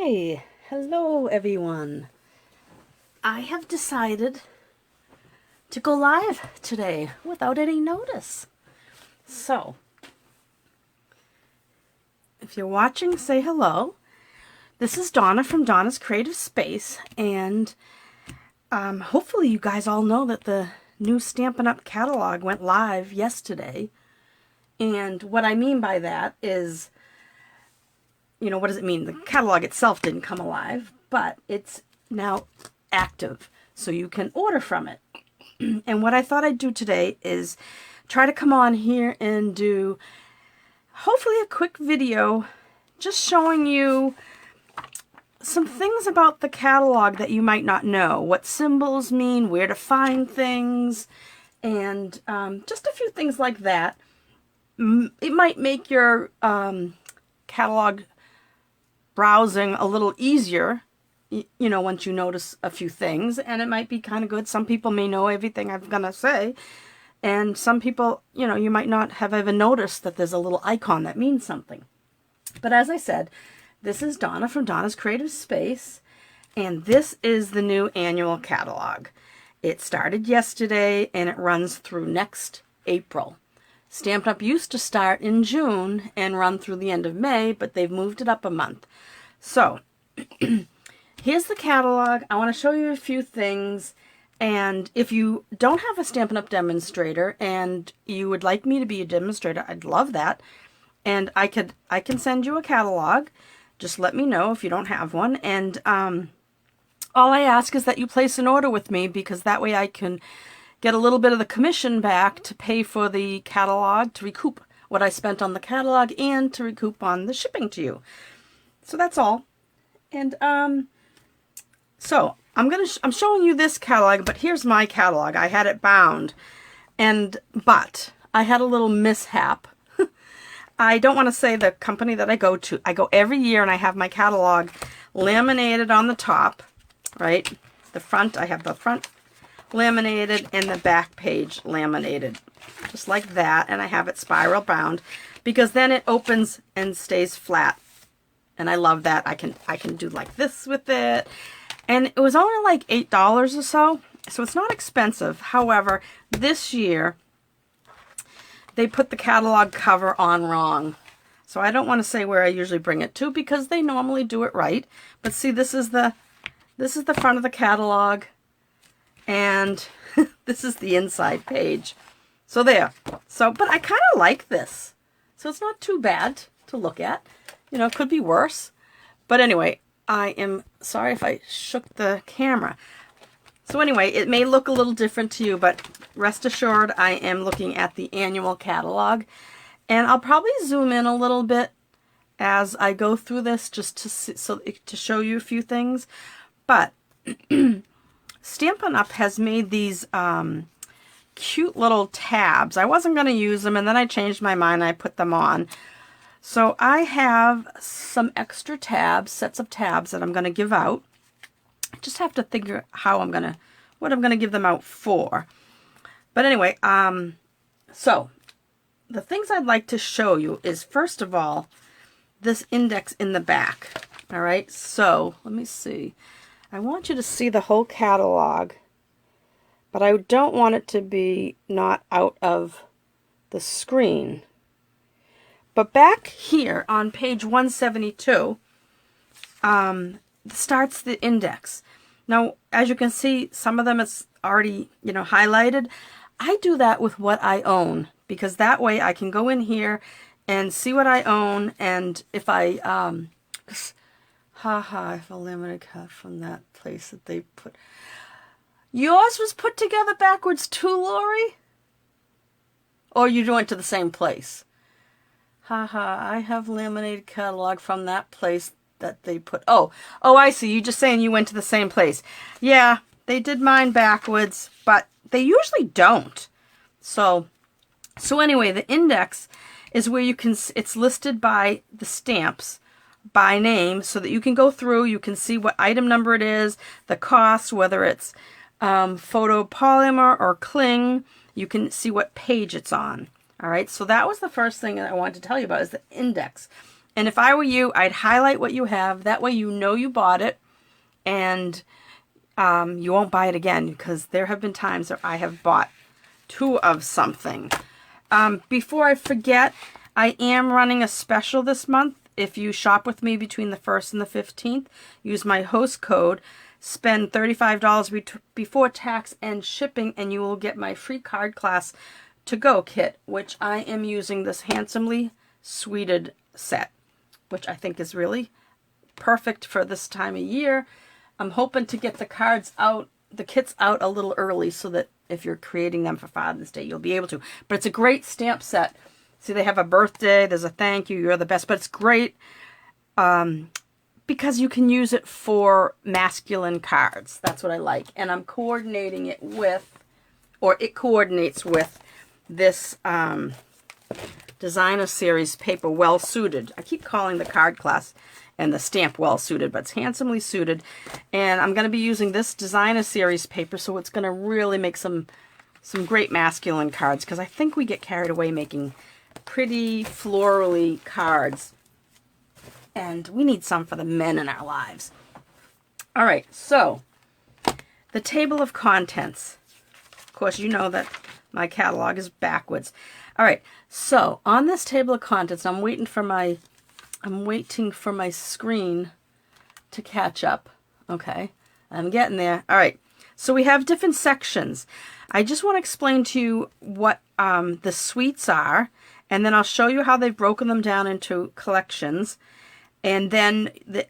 Okay, hello everyone. I have decided to go live today without any notice. So, if you're watching, say hello. This is Donna from Donna's Creative Space, and hopefully you guys all know that the new Stampin' Up! Catalog went live yesterday. And what I mean by that is, what does it mean? The catalog itself didn't come alive, but it's now active, so you can order from it. And what I thought I'd do today is try to come on here and do hopefully a quick video just showing you some things about the catalog that you might not know, what symbols mean, where to find things, and just a few things like that. It might make your catalog browsing a little easier, once you notice a few things, and it might be kind of good. Some people may know everything I'm gonna say, and some people, you might not have ever noticed that there's a little icon that means something. But as I said, this is Donna from Donna's Creative Space, and this is the new annual catalog. It started yesterday, and it runs through next April. Stampin' Up! Used to start in June and run through the end of May, but they've moved it up a month. So, here's the catalog. I want to show you a few things, and if you don't have a Stampin' Up! Demonstrator and you would like me to be a demonstrator, I'd love that. And I can send you a catalog. Just let me know if you don't have one. And all I ask is that you place an order with me, because that way I can get a little bit of the commission back to pay for the catalog, to recoup what I spent on the catalog, and to recoup on the shipping to you. So that's all. And so I'm showing you this catalog, but here's my catalog. I had it bound, but I had a little mishap. I don't want to say the company that I go to. I go every year and I have my catalog laminated on the top, right? The front, I have the front laminated and the back page laminated, just like that, and I have it spiral bound because then it opens and stays flat, and I love that. I can do like this with it, and it was only like $8 or so it's not expensive. However, this year they put the catalog cover on wrong, so I don't want to say where I usually bring it to, because they normally do it right. But see, this is the front of the catalog, and this is the inside page. So there. But I kind of like this. So it's not too bad to look at. It could be worse. But anyway, I am sorry if I shook the camera. So anyway, it may look a little different to you, but rest assured I am looking at the annual catalog. And I'll probably zoom in a little bit as I go through this, just to show you a few things. But Stampin' Up! Has made these cute little tabs. I wasn't going to use them, and then I changed my mind and I put them on. So I have some extra tabs, sets of tabs that I'm going to give out. I just have to figure how what I'm going to give them out for. But anyway, so the things I'd like to show you is, first of all, this index in the back. All right, so let me see. I want you to see the whole catalog, but I don't want it to be not out of the screen. But back here on page 172 starts the index. Now, as you can see, some of them it's already, highlighted. I do that with what I own, because that way I can go in here and see what I own, and if I I have a limited cut from that place that they put. Yours was put together backwards too, Lori? Or you went to the same place? I have laminated catalog from that place that they put. Oh, I see. You're just saying you went to the same place. Yeah, they did mine backwards, but they usually don't. So anyway, the index is where you can, it's listed by the stamps, by name, so that you can go through, you can see what item number it is, the cost, whether it's photopolymer or cling. You can see what page it's on. All right, so that was the first thing that I wanted to tell you about, is the index. And if I were you, I'd highlight what you have. That way you know you bought it, and you won't buy it again, because there have been times that I have bought two of something. Before I forget, I am running a special this month. If you shop with me between the 1st and the 15th, use my host code, spend $35 before tax and shipping, and you will get my free card class to-go kit, which I am using this handsomely suited set, which I think is really perfect for this time of year. I'm hoping to get the cards out, the kits out a little early, so that if you're creating them for Father's Day, you'll be able to. But it's a great stamp set. See, they have a birthday, there's a thank you, you're the best, but it's great because you can use it for masculine cards. That's what I like. And I'm coordinating it with, or it coordinates with, this Designer Series paper, Well Suited. I keep calling the card class and the stamp Well Suited, but it's handsomely suited. And I'm going to be using this Designer Series paper, so it's going to really make some great masculine cards, because I think we get carried away making pretty florally cards, and we need some for the men in our lives. All right, so the table of contents. Of course, you know that my catalog is backwards. All right, so on this table of contents, I'm waiting for my screen to catch up. Okay, I'm getting there. All right, so we have different sections. I just want to explain to you what the suites are, and then I'll show you how they've broken them down into collections, and then the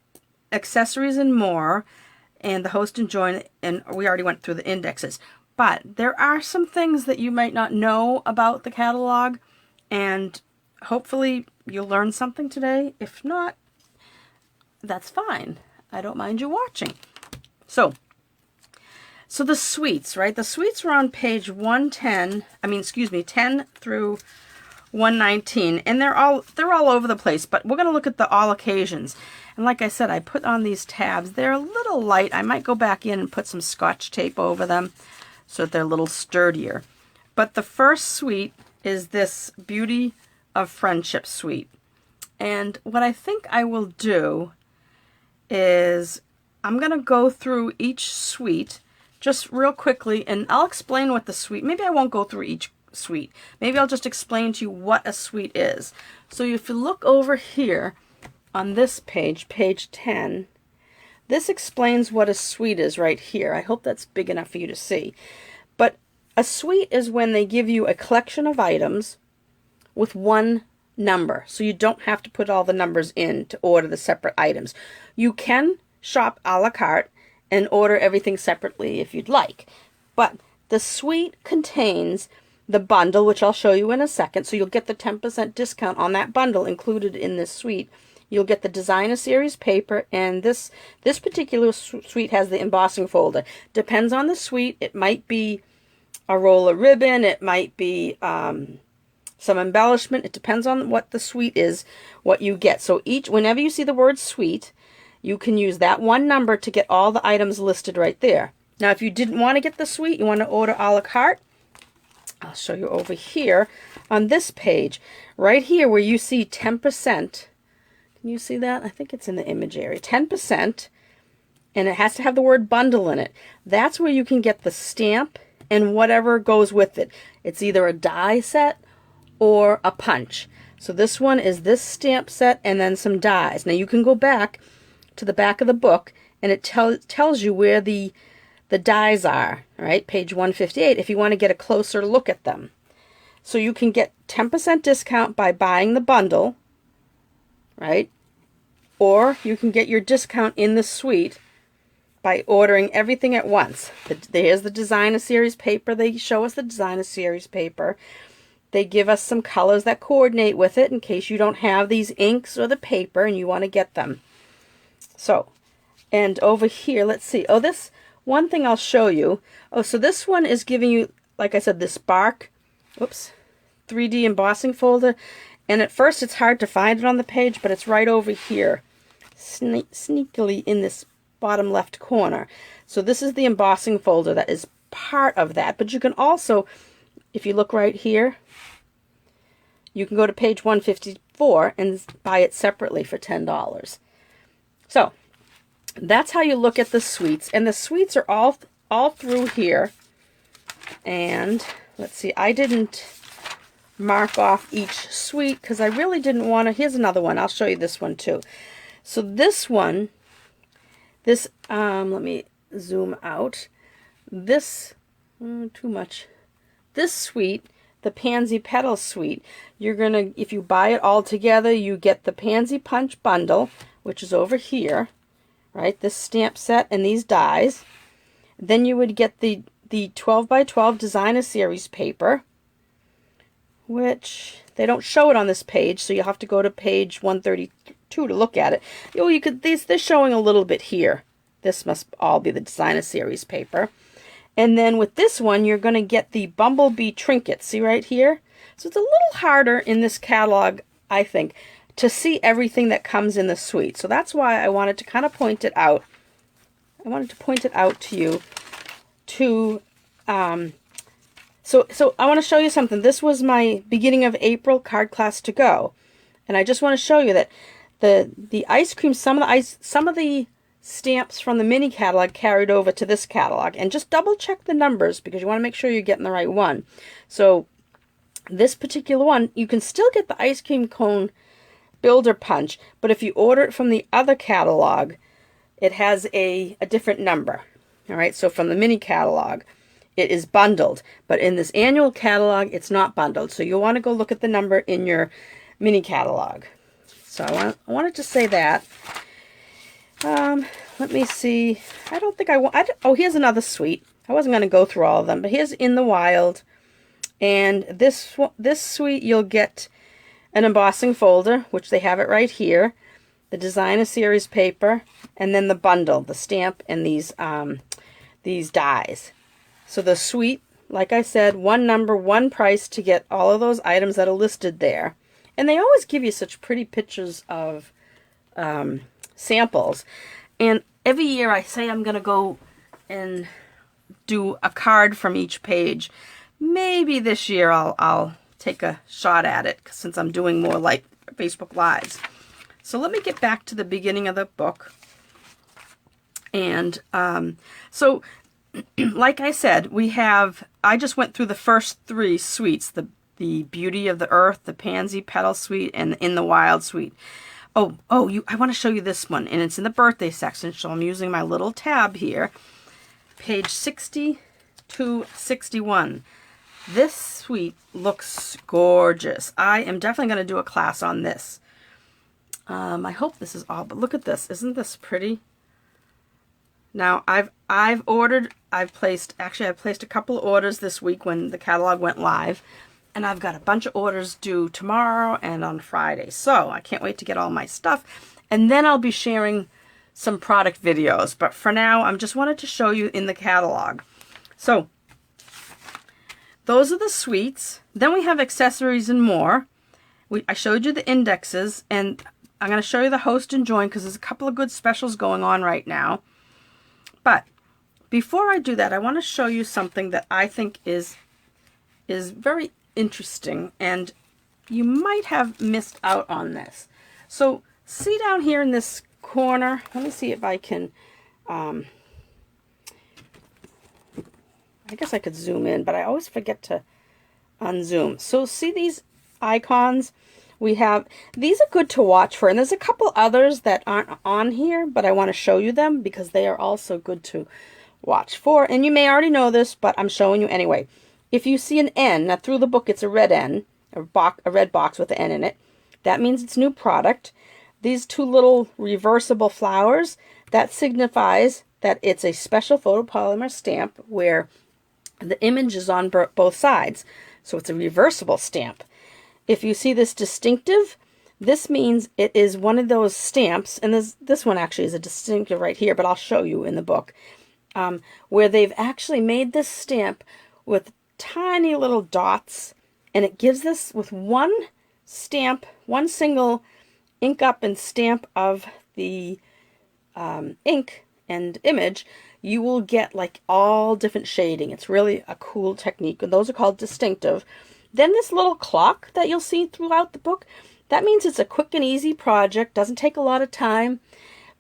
accessories and more, and the host and join, and we already went through the indexes. But there are some things that you might not know about the catalog, and hopefully you'll learn something today. If not, that's fine. I don't mind you watching. So the suites, right? The suites were on page 10 through 119, and they're all over the place, but we're going to look at the all occasions. And like I said, I put on these tabs. They're a little light. I might go back in and put some Scotch tape over them so that they're a little sturdier. But the first suite is this Beauty of Friendship suite. And what I think I will do is I'm going to go through each suite just real quickly, and I'll explain what the suite, maybe I won't go through each suite. Maybe I'll just explain to you what a suite is. So if you look over here on this page, page 10, this explains what a suite is right here. I hope that's big enough for you to see. But a suite is when they give you a collection of items with one number. So you don't have to put all the numbers in to order the separate items. You can shop a la carte and order everything separately if you'd like. But the suite contains the bundle, which I'll show you in a second. So you'll get the 10% discount on that bundle included in this suite. You'll get the Designer Series paper, and this particular suite has the embossing folder. Depends on the suite. It might be a roll of ribbon. It might be some embellishment. It depends on what the suite is, what you get. So whenever you see the word suite, you can use that one number to get all the items listed right there. Now, if you didn't want to get the suite, you want to order a la carte, I'll show you over here on this page. Right here where you see 10%. Can you see that? I think it's in the image area. 10%, and it has to have the word bundle in it. That's where you can get the stamp and whatever goes with it. It's either a die set or a punch. So this one is this stamp set and then some dies. Now you can go back to the back of the book, and it tells you where the dies are, right? Page 158, if you want to get a closer look at them. So you can get 10% discount by buying the bundle, right? Or you can get your discount in the suite by ordering everything at once. There's the Designer Series paper. They show us the Designer Series paper. They give us some colors that coordinate with it in case you don't have these inks or the paper and you want to get them. So, and over here, let's see. Oh, this one thing I'll show you. Oh, so this one is giving you, like I said, this bark, 3D embossing folder. And at first it's hard to find it on the page, but it's right over here, sneakily in this bottom left corner. So this is the embossing folder that is part of that. But you can also, if you look right here, you can go to page 154 and buy it separately for $10. So that's how you look at the suites, and the suites are all through here. And let's see, I didn't mark off each suite because I really didn't want to. Here's another one. I'll show you this one too. So this one, this let me zoom out. This too much. This suite, the Pansy Petal suite, you're gonna, if you buy it all together, you get the Pansy Punch bundle, which is over here, right? This stamp set and these dies. Then you would get the 12 by 12 designer series paper, which they don't show it on this page, so you have to go to page 132 to look at it. Oh, you could, they're showing a little bit here. This must all be the designer series paper. And then with this one, you're going to get the Bumblebee trinket. See right here? So it's a little harder in this catalog, I think, to see everything that comes in the suite. So that's why I wanted to kind of point it out. I wanted to point it out to you. So I want to show you something. This was my beginning of April card class to go, and I just want to show you that the ice cream, some of the stamps from the mini catalog carried over to this catalog, and just double check the numbers because you want to make sure you're getting the right one. So this particular one, you can still get the ice cream cone builder punch, but if you order it from the other catalog, it has a different number. All right, so from the mini catalog, it is bundled, but in this annual catalog, it's not bundled. So you'll want to go look at the number in your mini catalog. So I wanted to say that. Let me see. I don't think I want. Oh, here's another suite. I wasn't going to go through all of them, but here's In the Wild, and this suite you'll get an embossing folder, which they have it right here, the designer series paper, and then the bundle, the stamp, and these dies. So the suite, like I said, one number, one price to get all of those items that are listed there. And they always give you such pretty pictures of samples. And every year I say I'm going to go and do a card from each page. Maybe this year I'll take a shot at it since I'm doing more like Facebook Lives. So let me get back to the beginning of the book. And so like I said, I just went through the first three suites, the Beauty of the Earth, the Pansy Petal suite, and the In the Wild suite. I want to show you this one, and it's in the birthday section, so I'm using my little tab here. Page 60 to 61. This suite looks gorgeous. I am definitely going to do a class on this. I hope this is all, but look at this. Isn't this pretty? Now, I've placed a couple of orders this week when the catalog went live, and I've got a bunch of orders due tomorrow and on Friday. So I can't wait to get all my stuff, and then I'll be sharing some product videos. But for now, I just wanted to show you in the catalog. So those are the suites. Then we have accessories and more. I showed you the indexes, and I'm going to show you the host and join because there's a couple of good specials going on right now. But before I do that, I want to show you something that I think is very interesting, and you might have missed out on this. So see down here in this corner, let me see if I can, I guess I could zoom in, but I always forget to unzoom. So see these icons? These are good to watch for, and there's a couple others that aren't on here, but I want to show you them because they are also good to watch for. And you may already know this, but I'm showing you anyway. If you see an N, now through the book it's a red N, a red box with an N in it, that means it's new product. These two little reversible flowers, that signifies that it's a special photopolymer stamp where the image is on both sides. So it's a reversible stamp. If you see this distinctive, this means it is one of those stamps, and this one actually is a distinctive right here, but I'll show you in the book, where they've actually made this stamp with tiny little dots, and it gives this with one stamp, one single ink up and stamp of the ink and image, you will get like all different shading. It's really a cool technique, and those are called distinctive. Then this little clock that you'll see throughout the book, that means it's a quick and easy project, doesn't take a lot of time,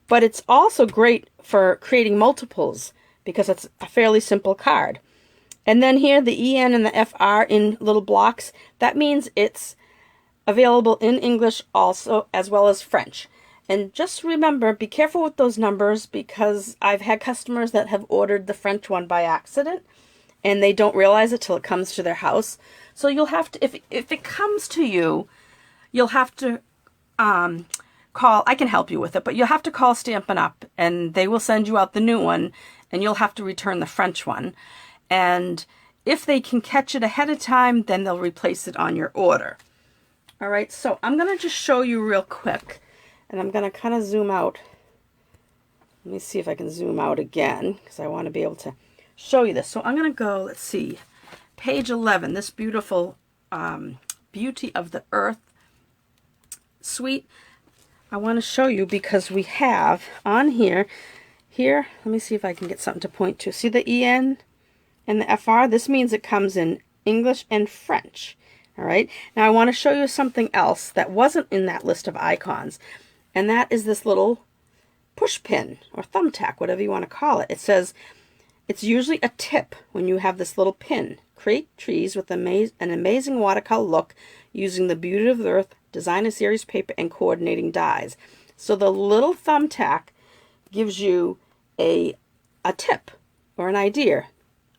but it's also great for creating multiples because it's a fairly simple card. And then here the EN and the FR in little blocks, that means it's available in English also as well as French. And just remember, be careful with those numbers because I've had customers that have ordered the French one by accident and they don't realize it till it comes to their house. So you'll have to, if it comes to you, you'll have to call, I can help you with it, but you'll have to call Stampin' Up and they will send you out the new one and you'll have to return the French one. And if they can catch it ahead of time, then they'll replace it on your order. All right, so I'm going to just show you real quick, and I'm going to kind of zoom out. Let me see if I can zoom out again, because I want to be able to show you this. So I'm going to go, let's see, page 11, this beautiful Beauty of the Earth suite. I want to show you because we have on here, let me see if I can get something to point to. See the EN and the FR? This means it comes in English and French. All right. Now I want to show you something else that wasn't in that list of icons, and that is this little push pin or thumbtack, whatever you want to call it. It says it's usually a tip when you have this little pin. Create trees with an amazing watercolor look using the Beauty of the Earth designer series paper and coordinating dies. So the little thumbtack gives you a tip or an idea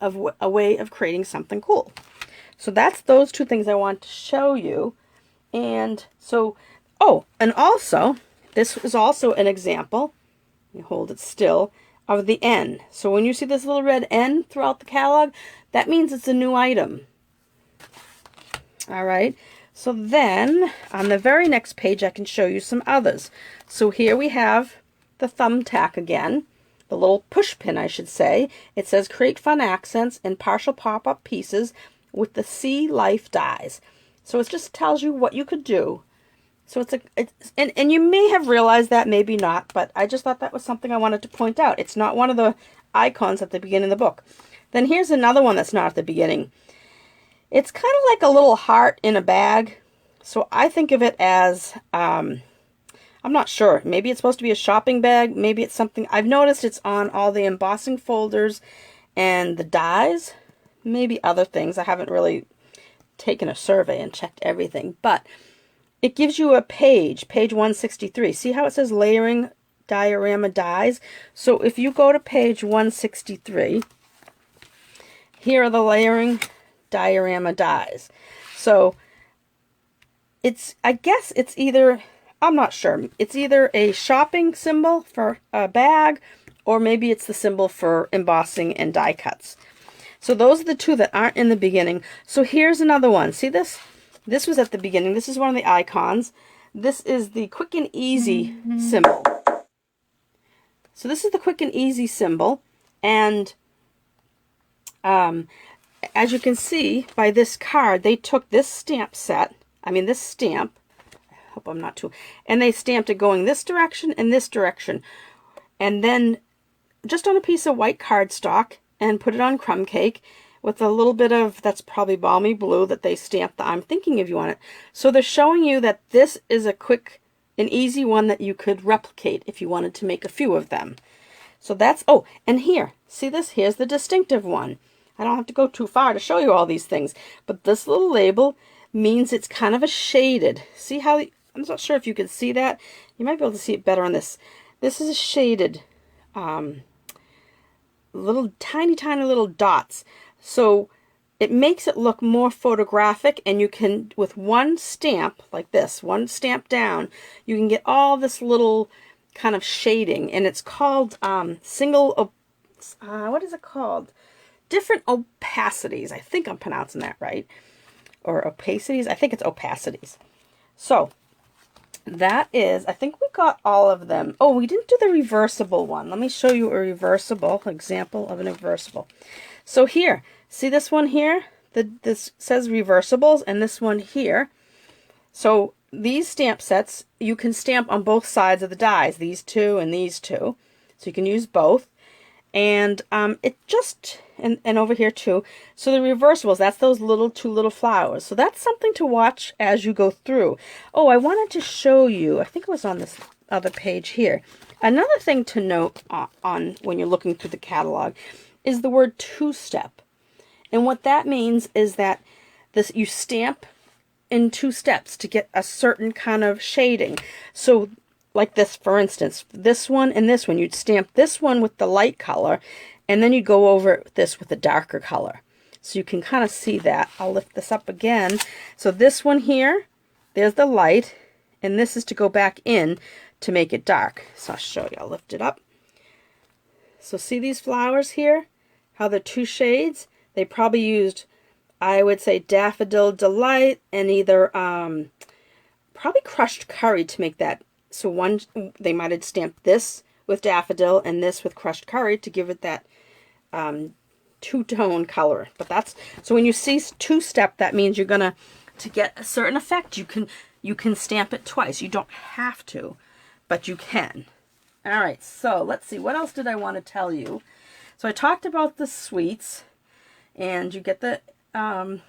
of a way of creating something cool. So that's those two things I want to show you. And so, oh, and also, this is also an example, you hold it still, of the N. So when you see this little red N throughout the catalog, that means it's a new item. All right. So then, on the very next page, I can show you some others. So here we have the thumbtack again. The little push pin, I should say. It says create fun accents and partial pop-up pieces with the Sea Life dies. So it just tells you what you could do. So and you may have realized that, maybe not, but I just thought that was something I wanted to point out. It's not one of the icons at the beginning of the book. Then here's another one that's not at the beginning. It's kind of like a little heart in a bag. So I think of it as, I'm not sure. Maybe it's supposed to be a shopping bag. Maybe it's something. I've noticed it's on all the embossing folders and the dies. Maybe other things. I haven't really taken a survey and checked everything. But it gives you a page 163. See how it says layering diorama dies? So if you go to page 163, here are the layering diorama dies. So I guess it's either, I'm not sure, it's either a shopping symbol for a bag or maybe it's the symbol for embossing and die cuts. So those are the two that aren't in the beginning. So here's another one. See this? This was at the beginning. This is one of the icons. This is the quick and easy symbol. So this is the quick and easy symbol. And as you can see by this card, they took this stamp set, this stamp, I hope I'm not too, and they stamped it going this direction and this direction. And then just on a piece of white cardstock and put it on crumb cake with a little bit of, that's probably balmy blue that they stamped the I'm thinking of you on it. So they're showing you that this is a quick and easy one that you could replicate if you wanted to make a few of them. So that's, oh, and here, see this? Here's the distinctive one. I don't have to go too far to show you all these things, but this little label means it's kind of a shaded. See how, I'm not sure if you can see that. You might be able to see it better on this. This is a shaded, little tiny little dots. So it makes it look more photographic, and you can, with one stamp like this, one stamp down, you can get all this little kind of shading, and it's called what is it called? Different opacities. I think I'm pronouncing that right. Or opacities. I think it's opacities. So that is, I think we got all of them. Oh, we didn't do the reversible one. Let me show you a reversible example of a reversible. So here, see this one here? This says reversibles, and this one here. So these stamp sets, you can stamp on both sides of the dies, these two and these two. So you can use both. And it just, and over here too. So the reversibles, that's those two little flowers. So that's something to watch as you go through. Oh, I wanted to show you, I think it was on this other page here. Another thing to note on when you're looking through the catalog is the word two-step. And what that means is that you stamp in 2 steps to get a certain kind of shading. So like this, for instance, this one and this one, you'd stamp this one with the light color, and then you go over this with the darker color. So you can kind of see that. I'll lift this up again. So this one here, there's the light, and this is to go back in to make it dark. So I'll show you. I'll lift it up. So see these flowers here? How they're 2 shades? They probably used, I would say, Daffodil Delight and either probably Crushed Curry to make that. So one, they might have stamped this with Daffodil and this with Crushed Curry to give it that two-tone color. But that's, so when you see two-step, that means you're gonna, to get a certain effect, you can stamp it twice. You don't have to, but you can. All right, so let's see, what else did I want to tell you? So I talked about the sweets, and you get the 10%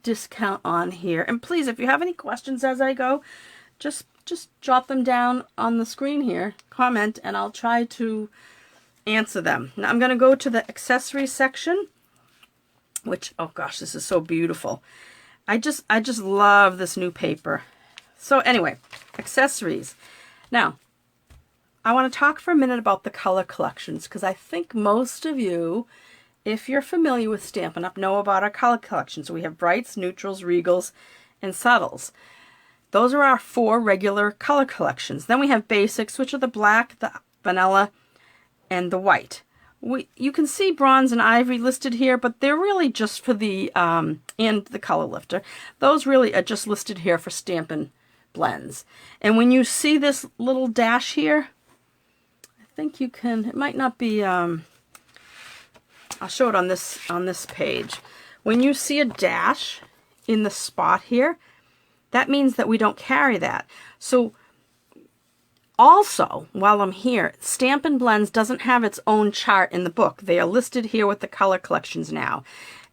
discount on here. And please, if you have any questions as I go, just jot them down on the screen here, comment, and I'll try to answer them. Now I'm going to go to the accessories section, which, oh gosh, this is so beautiful. I just love this new paper. So anyway, accessories. Now, I want to talk for a minute about the color collections, because I think most of you, if you're familiar with Stampin' Up, know about our color collections. So we have brights, neutrals, regals, and subtles. Those are our 4 regular color collections. Then we have basics, which are the black, the vanilla, and the white. You can see bronze and ivory listed here, but they're really just for the, and the color lifter. Those really are just listed here for Stampin' Blends. And when you see this little dash here, I think you can, it might not be, I'll show it on this page. When you see a dash in the spot here, that means that we don't carry that. So also, while I'm here, Stampin' Blends doesn't have its own chart in the book. They are listed here with the color collections now.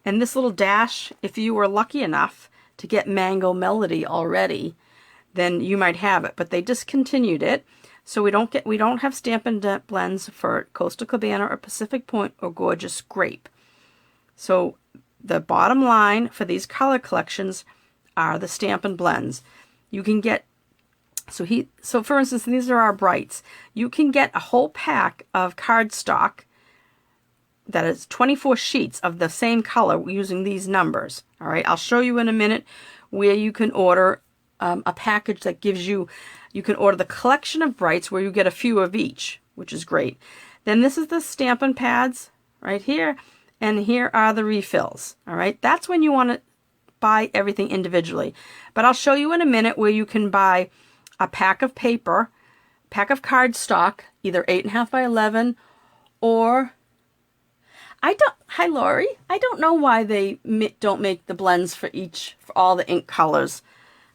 And this little dash, if you were lucky enough to get Mango Melody already, then you might have it. But they discontinued it. So we don't have Stampin' Blends for Coastal Cabana or Pacific Point or Gorgeous Grape. So the bottom line for these color collections are the Stampin' Blends. You can get, so for instance, these are our brights. You can get a whole pack of cardstock that is 24 sheets of the same color using these numbers. All right, I'll show you in a minute where you can order a package that gives you, you can order the collection of brights where you get a few of each, which is great. Then this is the Stampin' Pads right here, and here are the refills. All right, that's when you want to buy everything individually. But I'll show you in a minute where you can buy a pack of paper, pack of cardstock, either 8.5 by 11, or hi Lori, I don't know why they don't make the blends for all the ink colors.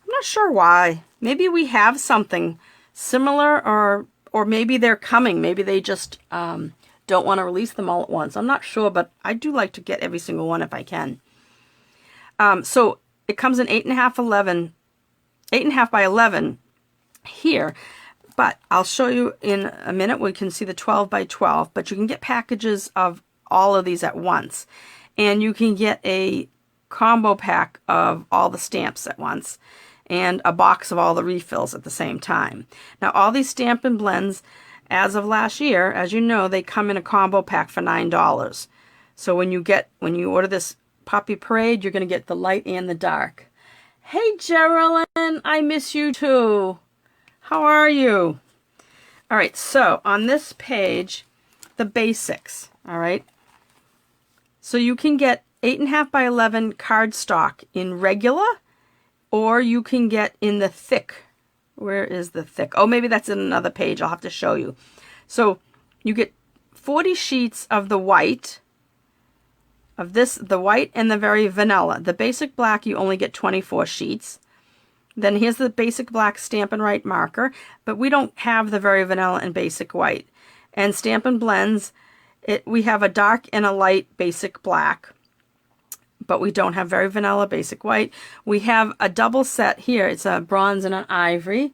I'm not sure why. Maybe we have something similar, or maybe they're coming. Maybe they just don't want to release them all at once. I'm not sure, but I do like to get every single one if I can. So it comes in 8.5 by 11 here, but I'll show you in a minute. We can see the 12 by 12, but you can get packages of all of these at once, and you can get a combo pack of all the stamps at once, and a box of all the refills at the same time. Now, all these Stampin' Blends, as of last year, as you know, they come in a combo pack for $9. So when you order this Poppy Parade, you're going to get the light and the dark. Hey, Geraldine, I miss you too. How are you? All right, so on this page, the basics, all right? So you can get 8.5 by 11 cardstock in regular, or you can get in the thick. Where is the thick? Oh, maybe that's in another page. I'll have to show you. So you get 40 sheets of the white, the white and the very vanilla. The basic black, you only get 24 sheets. Then here's the basic black Stampin' Right marker, but we don't have the very vanilla and basic white. And Stampin Blends, we have a dark and a light basic black, but we don't have very vanilla basic white. We have a double set here. It's a bronze and an ivory.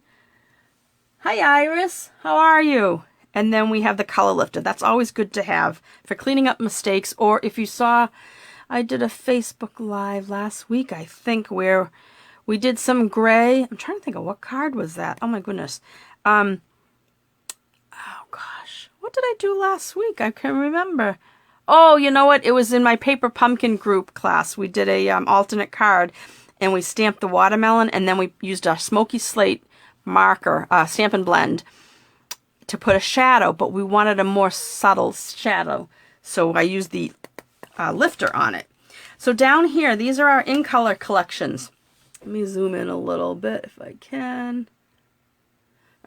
Hi Iris, how are you? And then we have the color lifter. That's always good to have for cleaning up mistakes, or if you saw, I did a Facebook Live last week, I think, where we did some gray. I'm trying to think of what card was that. Oh my goodness. Oh gosh, what did I do last week? I can't remember. Oh, you know what? It was in my paper pumpkin group class. We did a alternate card, and we stamped the watermelon, and then we used a smoky slate marker, Stampin' Blend, to put a shadow, but we wanted a more subtle shadow, so I used the lifter on it. So down here, these are our in-color collections. Let me zoom in a little bit if I can.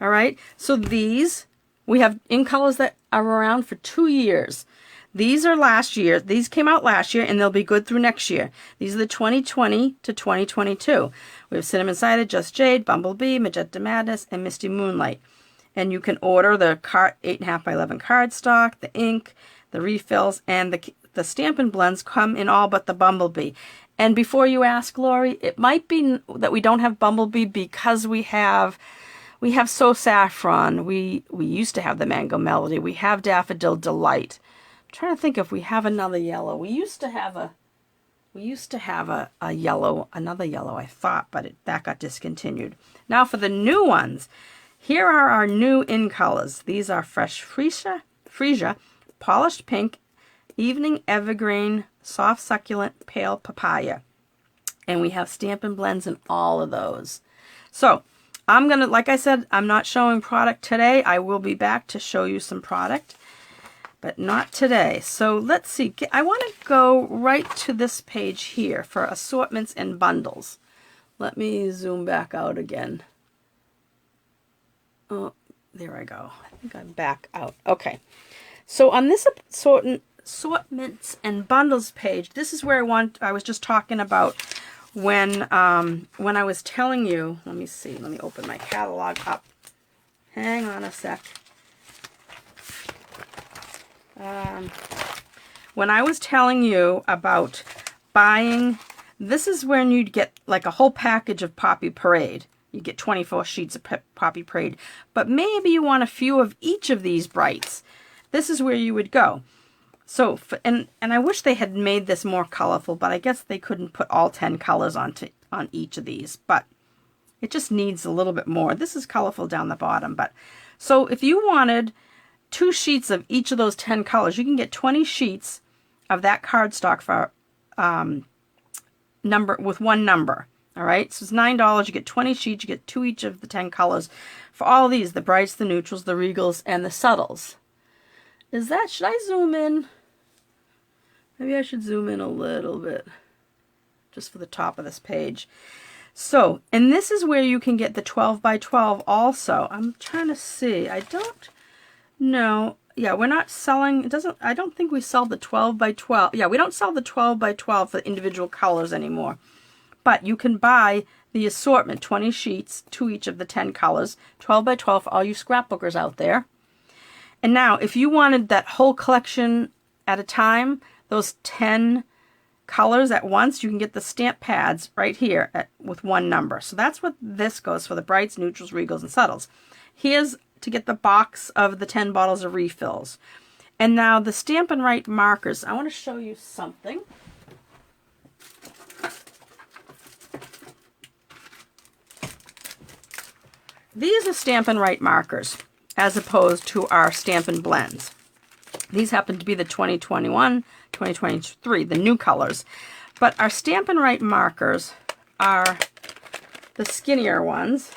All right, so these, we have in-colors that are around for 2 years. These are last year. These came out last year, and they'll be good through next year. These are the 2020 to 2022. We have Cinnamon Sided, Just Jade, Bumblebee, Magenta Madness, and Misty Moonlight. And you can order the 8.5 by 11 cardstock, the ink, the refills, and the Stampin' Blends come in all but the Bumblebee. And before you ask, Lori, it might be that we don't have Bumblebee because we have So Saffron. We used to have the Mango Melody. We have Daffodil Delight. I'm trying to think if we have another yellow. We used to have a yellow, another yellow, I thought, but that got discontinued. Now for the new ones, here are our new in colors. These are Fresh Freesia, Polished Pink, Evening Evergreen, Soft Succulent, Pale Papaya. And we have Stampin' Blends in all of those. So I'm going to, like I said, I'm not showing product today. I will be back to show you some product, but not today. So let's see. I want to go right to this page here for assortments and bundles. Let me zoom back out again. Oh, there I go. I think I'm back out. Okay. So on this assortments and bundles page, this is where I was just talking about when I was telling you, let me see, let me open my catalog up. Hang on a sec. When I was telling you about buying, this is when you'd get like a whole package of Poppy Parade. You get 24 sheets of Poppy Parade. But maybe you want a few of each of these brights. This is where you would go. So, and I wish they had made this more colorful, but I guess they couldn't put all 10 colors on each of these. But it just needs a little bit more. This is colorful down the bottom. But so if you wanted 2 sheets of each of those 10 colors, you can get 20 sheets of that cardstock for with one number. All right, so it's $9. You get 20 sheets. You get 2 each of the 10 colors for all these: the brights, the neutrals, the regals, and the subtles. Should I zoom in? Maybe I should zoom in a little bit, just for the top of this page. So, and this is where you can get the 12 by 12 also. I'm trying to see. I don't know. Yeah, we're not selling, I don't think we sell the 12 by 12. Yeah, we don't sell the 12 by 12 for individual colors anymore. But you can buy the assortment, 20 sheets, 2 each of the 10 colors, 12 by 12 for all you scrapbookers out there. And now, if you wanted that whole collection at a time, those 10 colors at once, you can get the stamp pads right here with one number. So that's what this goes for: the brights, neutrals, regals, and subtles. Here's to get the box of the 10 bottles of refills. And now the Stampin' Right markers. I want to show you something. These are Stampin' Right markers, as opposed to our Stampin' Blends. These happen to be the 2021, 2023, the new colors. But our Stampin' Right markers are the skinnier ones,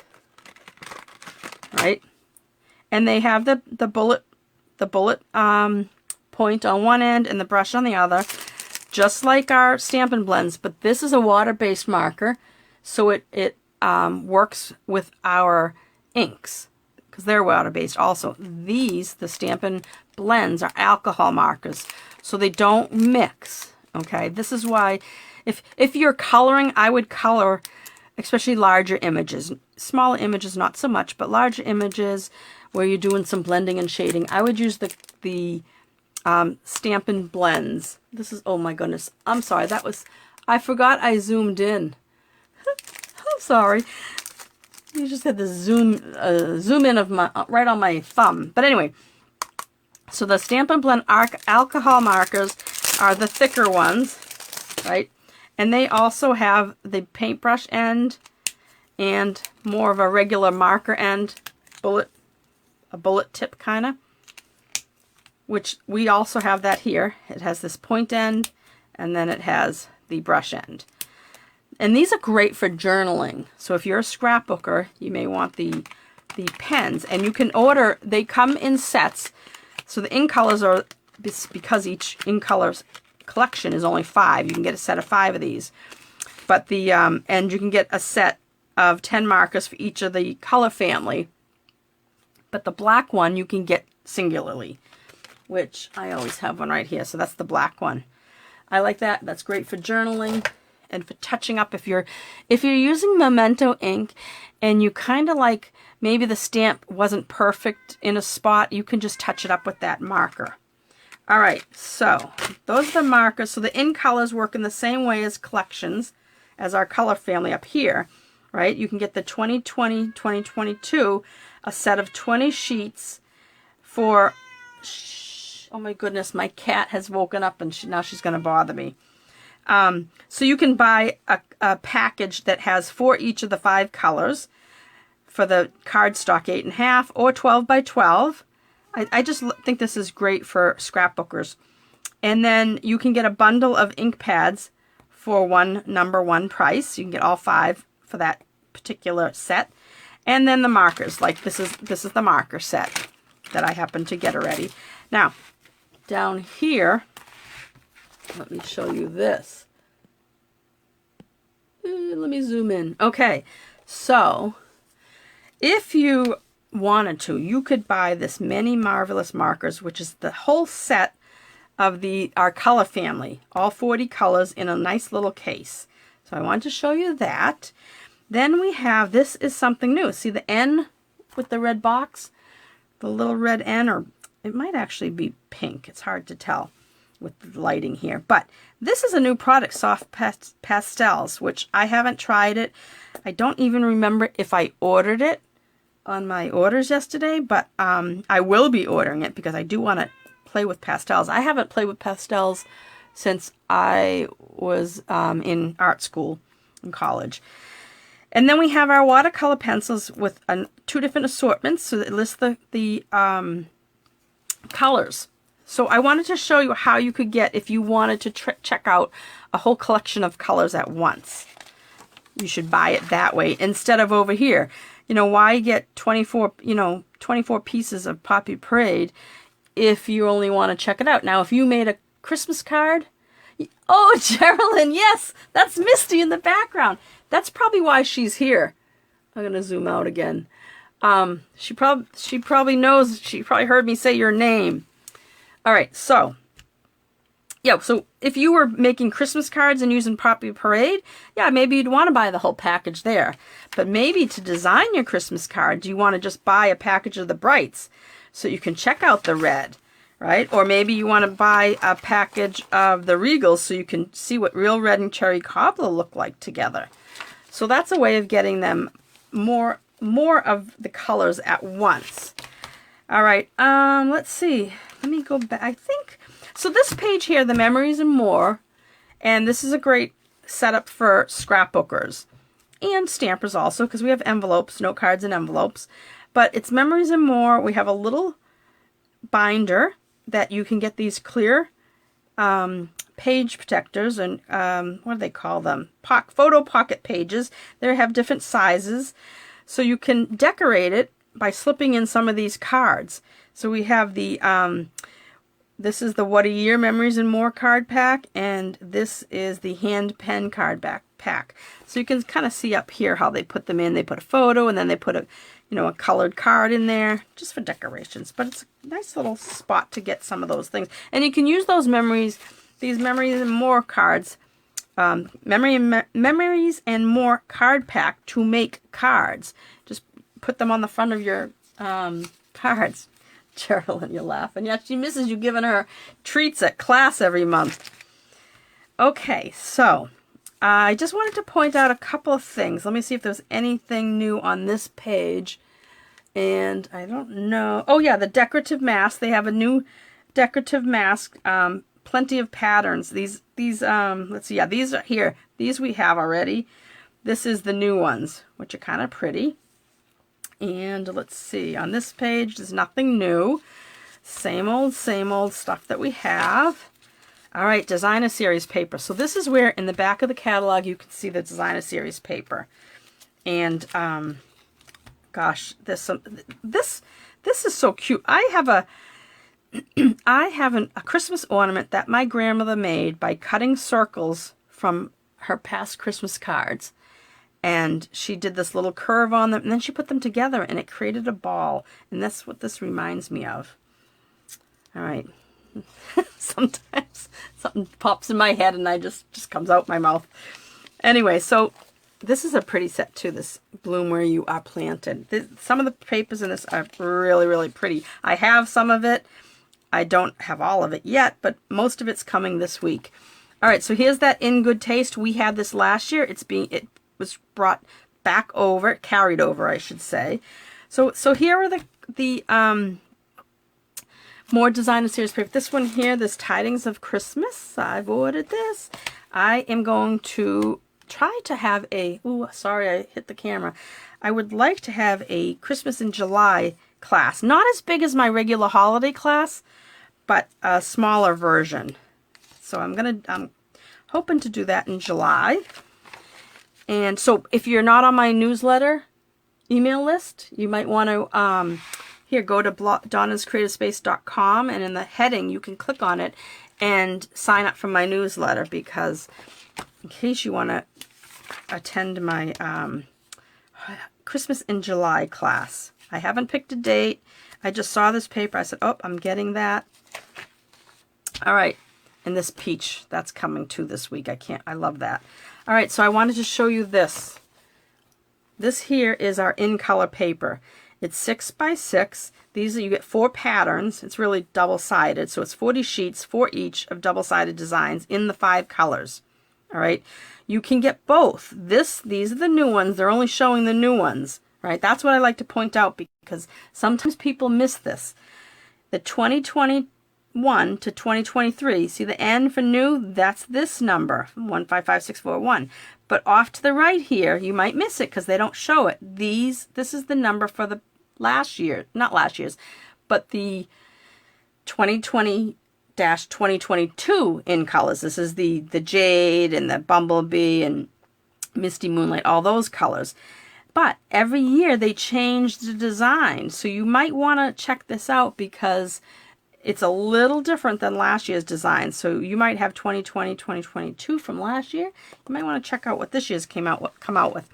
right? And they have the bullet point on one end and the brush on the other, just like our Stampin' Blends. But this is a water-based marker, so it works with our inks, because they're water-based also. These, the Stampin' Blends, are alcohol markers, so they don't mix, okay? This is why, if you're coloring, I would color especially larger images. Smaller images, not so much, but larger images where you're doing some blending and shading, I would use the Stampin Blends. This is, oh my goodness, I'm sorry, I forgot I zoomed in. I'm sorry. You just had the zoom in of my, right on my thumb. But anyway, so the Stampin' Blend alcohol markers are the thicker ones, right? And they also have the paintbrush end and more of a regular marker end, a bullet tip kind of, which we also have that here. It has this point end, and then it has the brush end. And these are great for journaling. So if you're a scrapbooker, you may want the pens. And you can order, they come in sets. So the ink colors are, because each ink colors collection is only 5, you can get a set of 5 of these. But the, and you can get a set of 10 markers for each of the color family. But the black one you can get singularly, which I always have one right here. So that's the black one. I like that. That's great for journaling and for touching up. If you're using Memento ink and you kind of like, maybe the stamp wasn't perfect in a spot, you can just touch it up with that marker. All right, so those are the markers. So the in colors work in the same way as collections, as our color family up here, right? You can get the 2020, 2022, a set of 20 sheets for, oh my goodness, my cat has woken up and now she's going to bother me. So you can buy a package that has for each of the 5 colors for the cardstock 8.5 or 12 by 12. I just think this is great for scrapbookers. And then you can get a bundle of ink pads for number one price. You can get all 5 for that particular set. And then the markers, like this is the marker set that I happen to get already. Now, down here, let me show you this. Let me zoom in. Okay, so if you wanted to, you could buy this Many Marvelous Markers, which is the whole set of our color family, all 40 colors in a nice little case. So I wanted to show you that. Then we have, this is something new. See the N with the red box? The little red N, or it might actually be pink. It's hard to tell with the lighting here. But this is a new product, Soft Pastels, which I haven't tried it. I don't even remember if I ordered it on my orders yesterday, but I will be ordering it because I do want to play with pastels. I haven't played with pastels since I was in art school in college. And then we have our watercolor pencils with 2 different assortments, so it lists the colors. So I wanted to show you how you could get, if you wanted to check out a whole collection of colors at once. You should buy it that way instead of over here. You know, why get 24 pieces of Poppy Parade if you only want to check it out? Now, if you made a Christmas card, oh, Geraldine, yes, that's Misty in the background. That's probably why she's here. I'm going to zoom out again. She probably knows, she probably heard me say your name. All right, so, yeah, so if you were making Christmas cards and using Poppy Parade, yeah, maybe you'd want to buy the whole package there. But maybe to design your Christmas cards, you want to just buy a package of the Brights so you can check out the red, right? Or maybe you want to buy a package of the Regals so you can see what Real Red and Cherry Cobbler look like together. So that's a way of getting them more of the colors at once. All right, let's see. Let me go back. I think, so this page here, the Memories and More, and this is a great setup for scrapbookers and stampers also, because we have envelopes, note cards and envelopes. But it's Memories and More. We have a little binder that you can get these clear page protectors, and what do they call them? Photo pocket pages. They have different sizes, so you can decorate it by slipping in some of these cards. So we have the this is the What a Year Memories and More card pack, and this is the Hand Pen card pack. So you can kind of see up here how they put them in. They put a photo, and then they put a colored card in there just for decorations. But it's a nice little spot to get some of those things. And you can use those memories, these Memories and More cards, Memories and More card pack to make cards. Just put them on the front of your cards. Carolyn, you're laughing. Yeah, she misses you giving her treats at class every month. Okay, so I just wanted to point out a couple of things. Let me see if there's anything new on this page. And I don't know. Oh yeah, the Decorative Mask. They have a new Decorative Mask. Plenty of patterns. These let's see. Yeah, these are here. These we have already. This is the new ones, which are kind of pretty. And let's see. On this page, there's nothing new. Same old stuff that we have. All right, Designer Series paper. So this is where in the back of the catalog you can see the Designer Series paper. And gosh, there's some. This is so cute. I have a Christmas ornament that my grandmother made by cutting circles from her past Christmas cards. And she did this little curve on them, and then she put them together, and it created a ball. And that's what this reminds me of. All right. Sometimes something pops in my head, and I just comes out my mouth. Anyway, so this is a pretty set too, this Bloom Where You Are Planted. Some of the papers in this are really, really pretty. I have some of it. I don't have all of it yet, but most of it's coming this week. All right, so here's that In Good Taste. We had this last year. It was brought back over, carried over, I should say. So here are the more Designer Series paper. This one here, this Tidings of Christmas. I've ordered this. I am going to try to have a, ooh, sorry, I hit the camera. I would like to have a Christmas in July class. Not as big as my regular holiday class, but a smaller version. So I'm hoping to do that in July. And so if you're not on my newsletter email list, you might want to here, go to donnascreativespace.com, and in the heading you can click on it and sign up for my newsletter, because in case you want to attend my Christmas in July class. I haven't picked a date. I just saw this paper. I said, oh, I'm getting that. All right. And this peach, that's coming too this week. I love that. All right, so I wanted to show you this. This here is our in color paper. It's 6 by 6. These are, you get 4 patterns. It's really double-sided, so it's 40 sheets, 4 each of double-sided designs in the 5 colors. All right, you can get both. These are the new ones. They're only showing the new ones, right? That's what I like to point out, because sometimes people miss this. The 2021 to 2023. See the N for new? That's this number, 155641. But off to the right here, you might miss it because they don't show it. This is the number for the last year, not last year's, but the 2020-2022 in colors. This is the Jade and the Bumblebee and Misty Moonlight, all those colors. But every year they change the design. So you might want to check this out, because it's a little different than last year's design. So you might have 2020, 2022 from last year. You might want to check out what this year's come out with.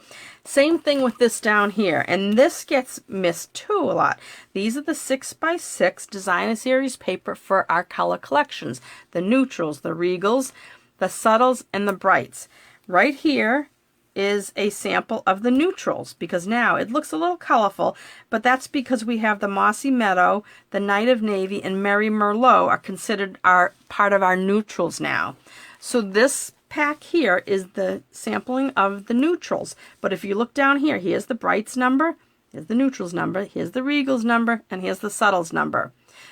Same thing with this down here. And this gets missed too a lot. These are the 6 by 6 Designer Series paper for our color collections. The neutrals, the regals, the subtles, and the brights. Right here is a sample of the neutrals, because now it looks a little colorful, but that's because we have the Mossy Meadow, the Night of Navy, and Merry Merlot are considered part of our neutrals now. So this pack here is the sampling of the neutrals. But if you look down here, here's the brights number, here's the neutrals number, here's the regals number, and here's the subtles number.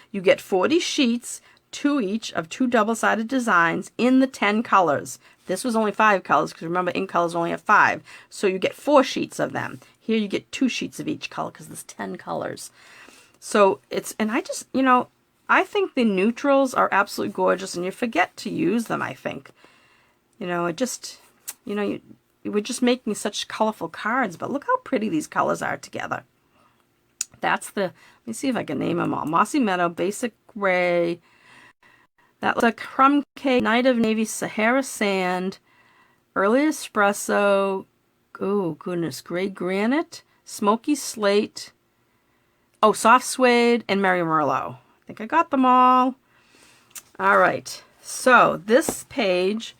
You get 40 sheets, 2 each of 2 double-sided designs in the 10 colors. This was only 5 colors, because remember, in colors only have 5. So you get 4 sheets of them. Here you get 2 sheets of each color, because there's 10 colors. So and I just, I think the neutrals are absolutely gorgeous, and you forget to use them, I think. It just, we're just making such colorful cards, but look how pretty these colors are together. That's let me see if I can name them all. Mossy Meadow, Basic Gray, that looks like Crumb Cake, Night of Navy, Sahara Sand, Early Espresso, oh goodness, Gray Granite, Smoky Slate, oh, Soft Suede, and Merry Merlot. I think I got them all. All right, so this page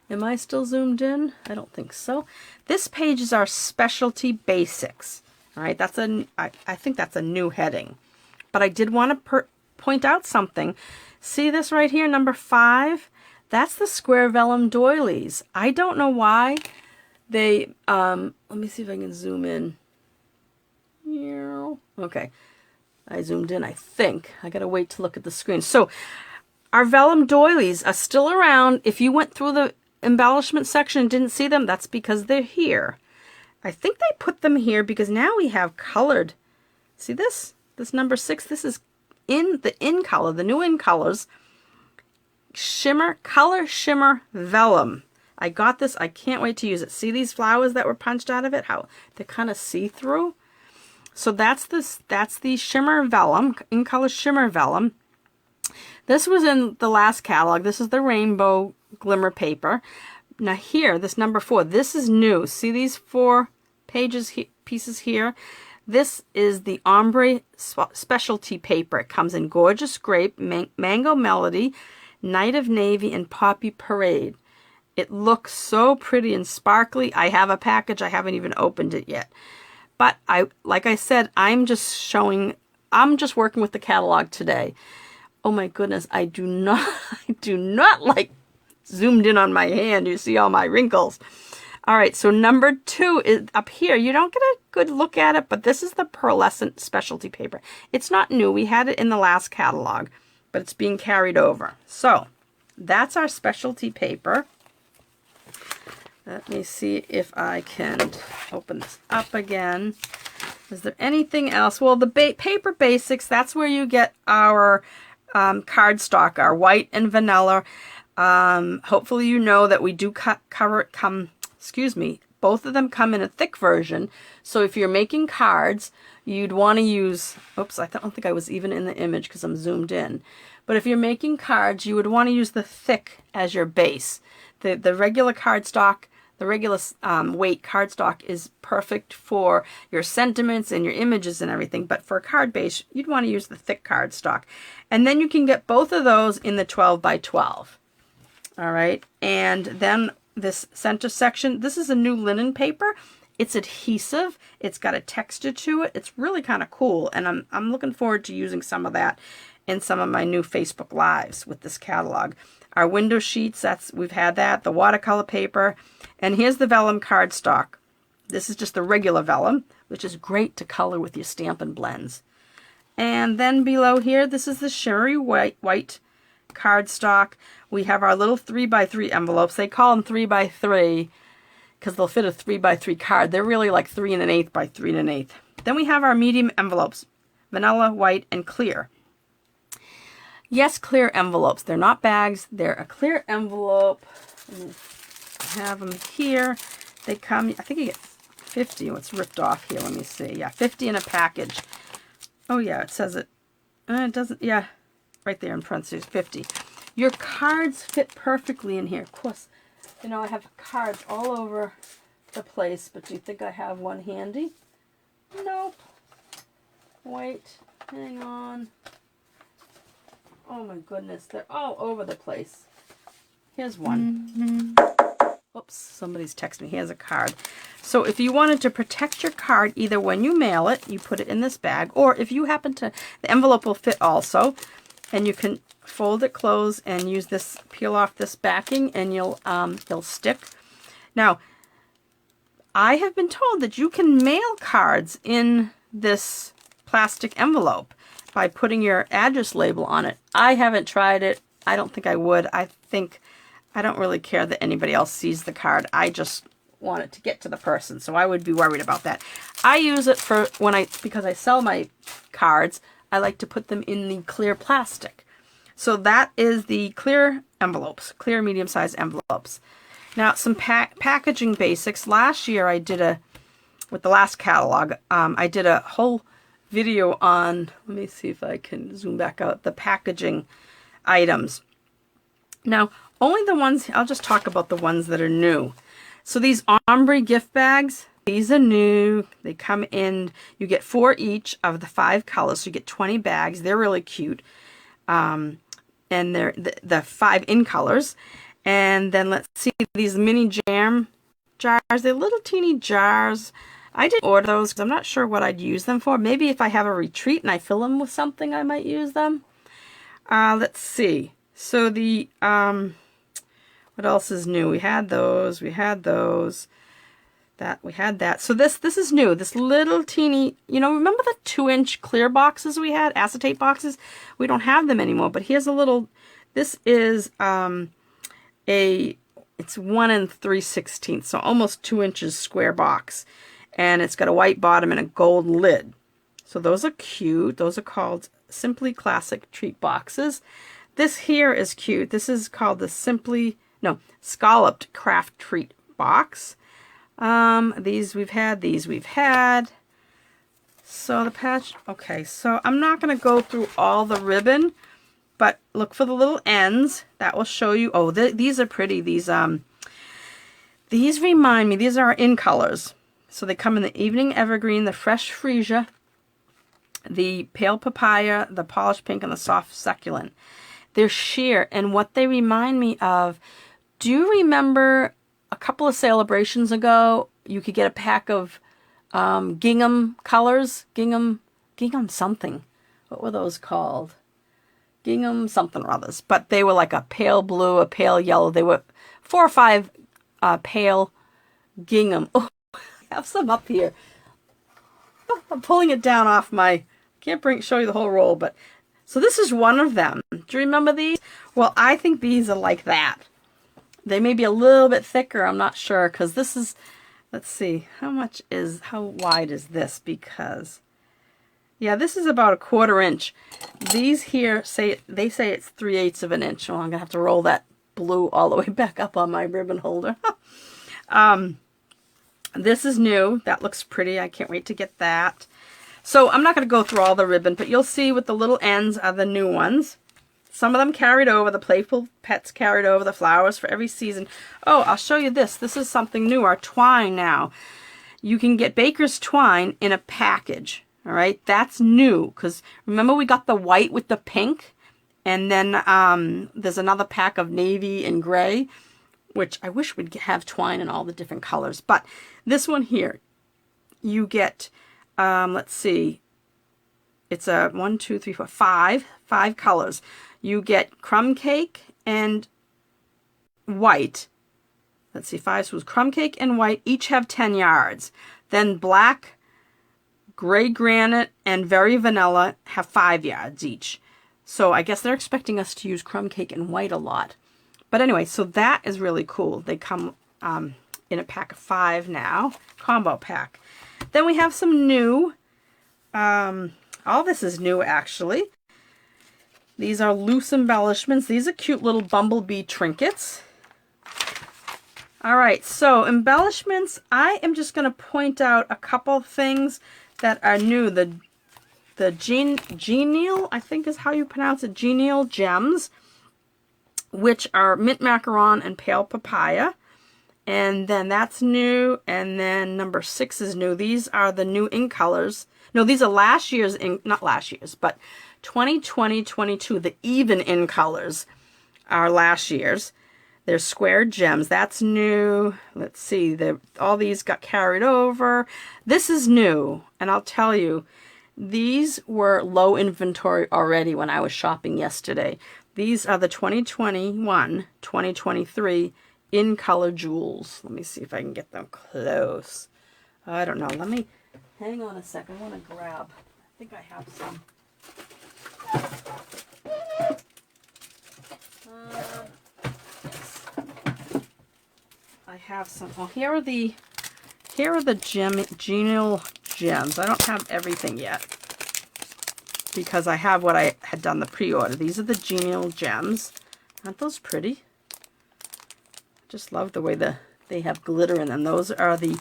Am I still zoomed in? I don't think so. This page is our specialty basics. All right, I think that's a new heading. But I did want to point out something. See this right here, number 5? That's the square vellum doilies. I don't know why they, let me see if I can zoom in. Okay, I zoomed in, I think. I gotta wait to look at the screen. So our vellum doilies are still around. If you went through the embellishment section and didn't see them, that's because they're here. I think they put them here because now we have colored. See this? This number 6, this is in color, the new in colors. Color shimmer vellum. I got this. I can't wait to use it. See these flowers that were punched out of it? How they're kind of see-through. So that's the shimmer vellum, in color shimmer vellum. This was in the last catalog. This is the rainbow glimmer paper. Now here, this number 4, this is new. See these 4 pieces here? This is the Ombre specialty paper. It comes in Gorgeous Grape, Mango Melody, Night of Navy, and Poppy Parade. It looks so pretty and sparkly. I have a package. I haven't even opened it yet. But like I said, I'm just working with the catalog today. Oh my goodness, I do not like zoomed in on my hand. You see all my wrinkles. All right, so number 2 is up here. You don't get a good look at it, but this is the Pearlescent specialty paper. It's not new. We had it in the last catalog, but it's being carried over. So that's our specialty paper. Let me see if I can open this up again. Is there anything else? Well, the paper basics, that's where you get our cardstock, our white and vanilla. Hopefully you know that we do both of them come in a thick version. So if you're making cards, you'd want to use, oops, I don't think I was even in the image because I'm zoomed in. But if you're making cards, you would want to use the thick as your base. The regular cardstock, the regular weight cardstock is perfect for your sentiments and your images and everything. But for a card base, you'd want to use the thick cardstock. And then you can get both of those in the 12 by 12. All right. And then this center section, this is a new linen paper. It's adhesive. It's got a texture to it. It's really kind of cool. And I'm looking forward to using some of that in some of my new Facebook Lives with this catalog. Our window sheets, we've had that. The watercolor paper. And here's the vellum cardstock. This is just the regular vellum, which is great to color with your Stampin Blends. And then below here, this is the shimmery white cardstock. We have our little 3x3 envelopes. They call them 3x3 because they'll fit a 3x3 card. They're really like 3 1/8 by 3 1/8. Then we have our medium envelopes, vanilla, white, and clear. Yes, clear envelopes. They're not bags. They're a clear envelope. I have them here. They come, I think you get 50. What's ripped off here? Let me see. Yeah, 50 in a package. Oh, yeah, it says it. It doesn't, yeah, right there in parentheses, 50. Your cards fit perfectly in here. Of course, you know, I have cards all over the place, but do you think I have one handy? Nope. Wait, hang on. Oh my goodness, they're all over the place. Here's one. Oops, somebody's texting me. Here's a card. So if you wanted to protect your card, either when you mail it, you put it in this bag, or if you happen to, the envelope will fit also, and you can fold it close and use this, peel off this backing, and it'll stick. Now, I have been told that you can mail cards in this plastic envelope by putting your address label on it. I haven't tried it. I don't think I would. I don't really care that anybody else sees the card. I just want it to get to the person, so I would be worried about that. I use it for because I sell my cards, I like to put them in the clear plastic. So that is the clear envelopes, clear medium-sized envelopes. Now, some packaging basics. Last year I did with the last catalog, I did a whole video on, let me see if I can zoom back out, the packaging items. Now, only the ones, I'll just talk about the ones that are new. So these Ombre gift bags, these are new. They come in, you get 4 each of the 5 colors, so you get 20 bags. They're really cute. And they're the 5 in colors. And then let's see these mini jam jars. They're little teeny jars. I didn't order those because I'm not sure what I'd use them for. Maybe if I have a retreat and I fill them with something, I might use them. Let's see. So the, what else is new? We had those. We had those. We had that. So this is new. This little teeny, you know, remember the 2-inch clear boxes we had? Acetate boxes? We don't have them anymore. But here's a little, this is it's 1 3/16, so almost 2 inches square box. And it's got a white bottom and a gold lid. So those are cute. Those are called Simply Classic Treat Boxes. This here is cute. This is called the Scalloped Craft Treat Box. These we've had. So the patch, okay, so I'm not going to go through all the ribbon, but look for the little ends. That will show you. Oh, these are pretty. These remind me, these are in colors. So they come in the Evening Evergreen, the Fresh Freesia, the Pale Papaya, the Polished Pink, and the Soft Succulent. They're sheer, and what they remind me of, do you remember a couple of celebrations ago, you could get a pack of gingham colors? Gingham something. What were those called? Gingham something or others. But they were like a pale blue, a pale yellow. They were 4 or 5 pale gingham. Oh, I have some up here. Oh, I'm pulling it down off my, can't show you the whole roll, but so this is one of them. Do you remember these? Well, I think these are like that. They may be a little bit thicker, I'm not sure, because this is, let's see, how wide is this? Because, yeah, this is about a 1/4 inch. These here they say it's 3/8 of an inch. Well, I'm gonna have to roll that blue all the way back up on my ribbon holder. This is new. That looks pretty. I can't wait to get that. So I'm not going to go through all the ribbon, but you'll see with the little ends are the new ones. Some of them carried over. The Playful Pets carried over. The Flowers for Every Season. Oh, I'll show you this. This is something new. Our twine now. You can get Baker's Twine in a package. All right. That's new because remember we got the white with the pink. And then there's another pack of navy and gray, which I wish we'd have twine in all the different colors. But this one here, you get, let's see, it's a 1, 2, 3, 4, 5 colors. You get crumb cake and white. Let's see, 5 spools. Crumb cake and white each have 10 yards. Then black, gray granite, and very vanilla have 5 yards each. So I guess they're expecting us to use crumb cake and white a lot. But anyway, so that is really cool. They come in a pack of 5 now, combo pack. Then we have some new, all this is new actually. These are loose embellishments. These are cute little bumblebee trinkets. All right, so embellishments, I am just going to point out a couple things that are new. The genial, I think is how you pronounce it, genial gems, which are mint macaron and pale papaya. And then that's new. And then number 6 is new. These are the new ink colors. No, these are last year's ink, not last year's, but 2020-22. The even in colors are last year's. They're square gems. That's new. Let's see. All these got carried over. This is new. And I'll tell you, these were low inventory already when I was shopping yesterday. These are the 2021-2023 in color jewels. Let me see if I can get them close. I don't know. Let me hang on a second. I want to grab. I think I have some. Yes. I have some. Well, here are the genial gems. I don't have everything yet because I have what I had done the pre-order. These are the genial gems. Aren't those pretty? Just love the way they have glitter in them. Those are the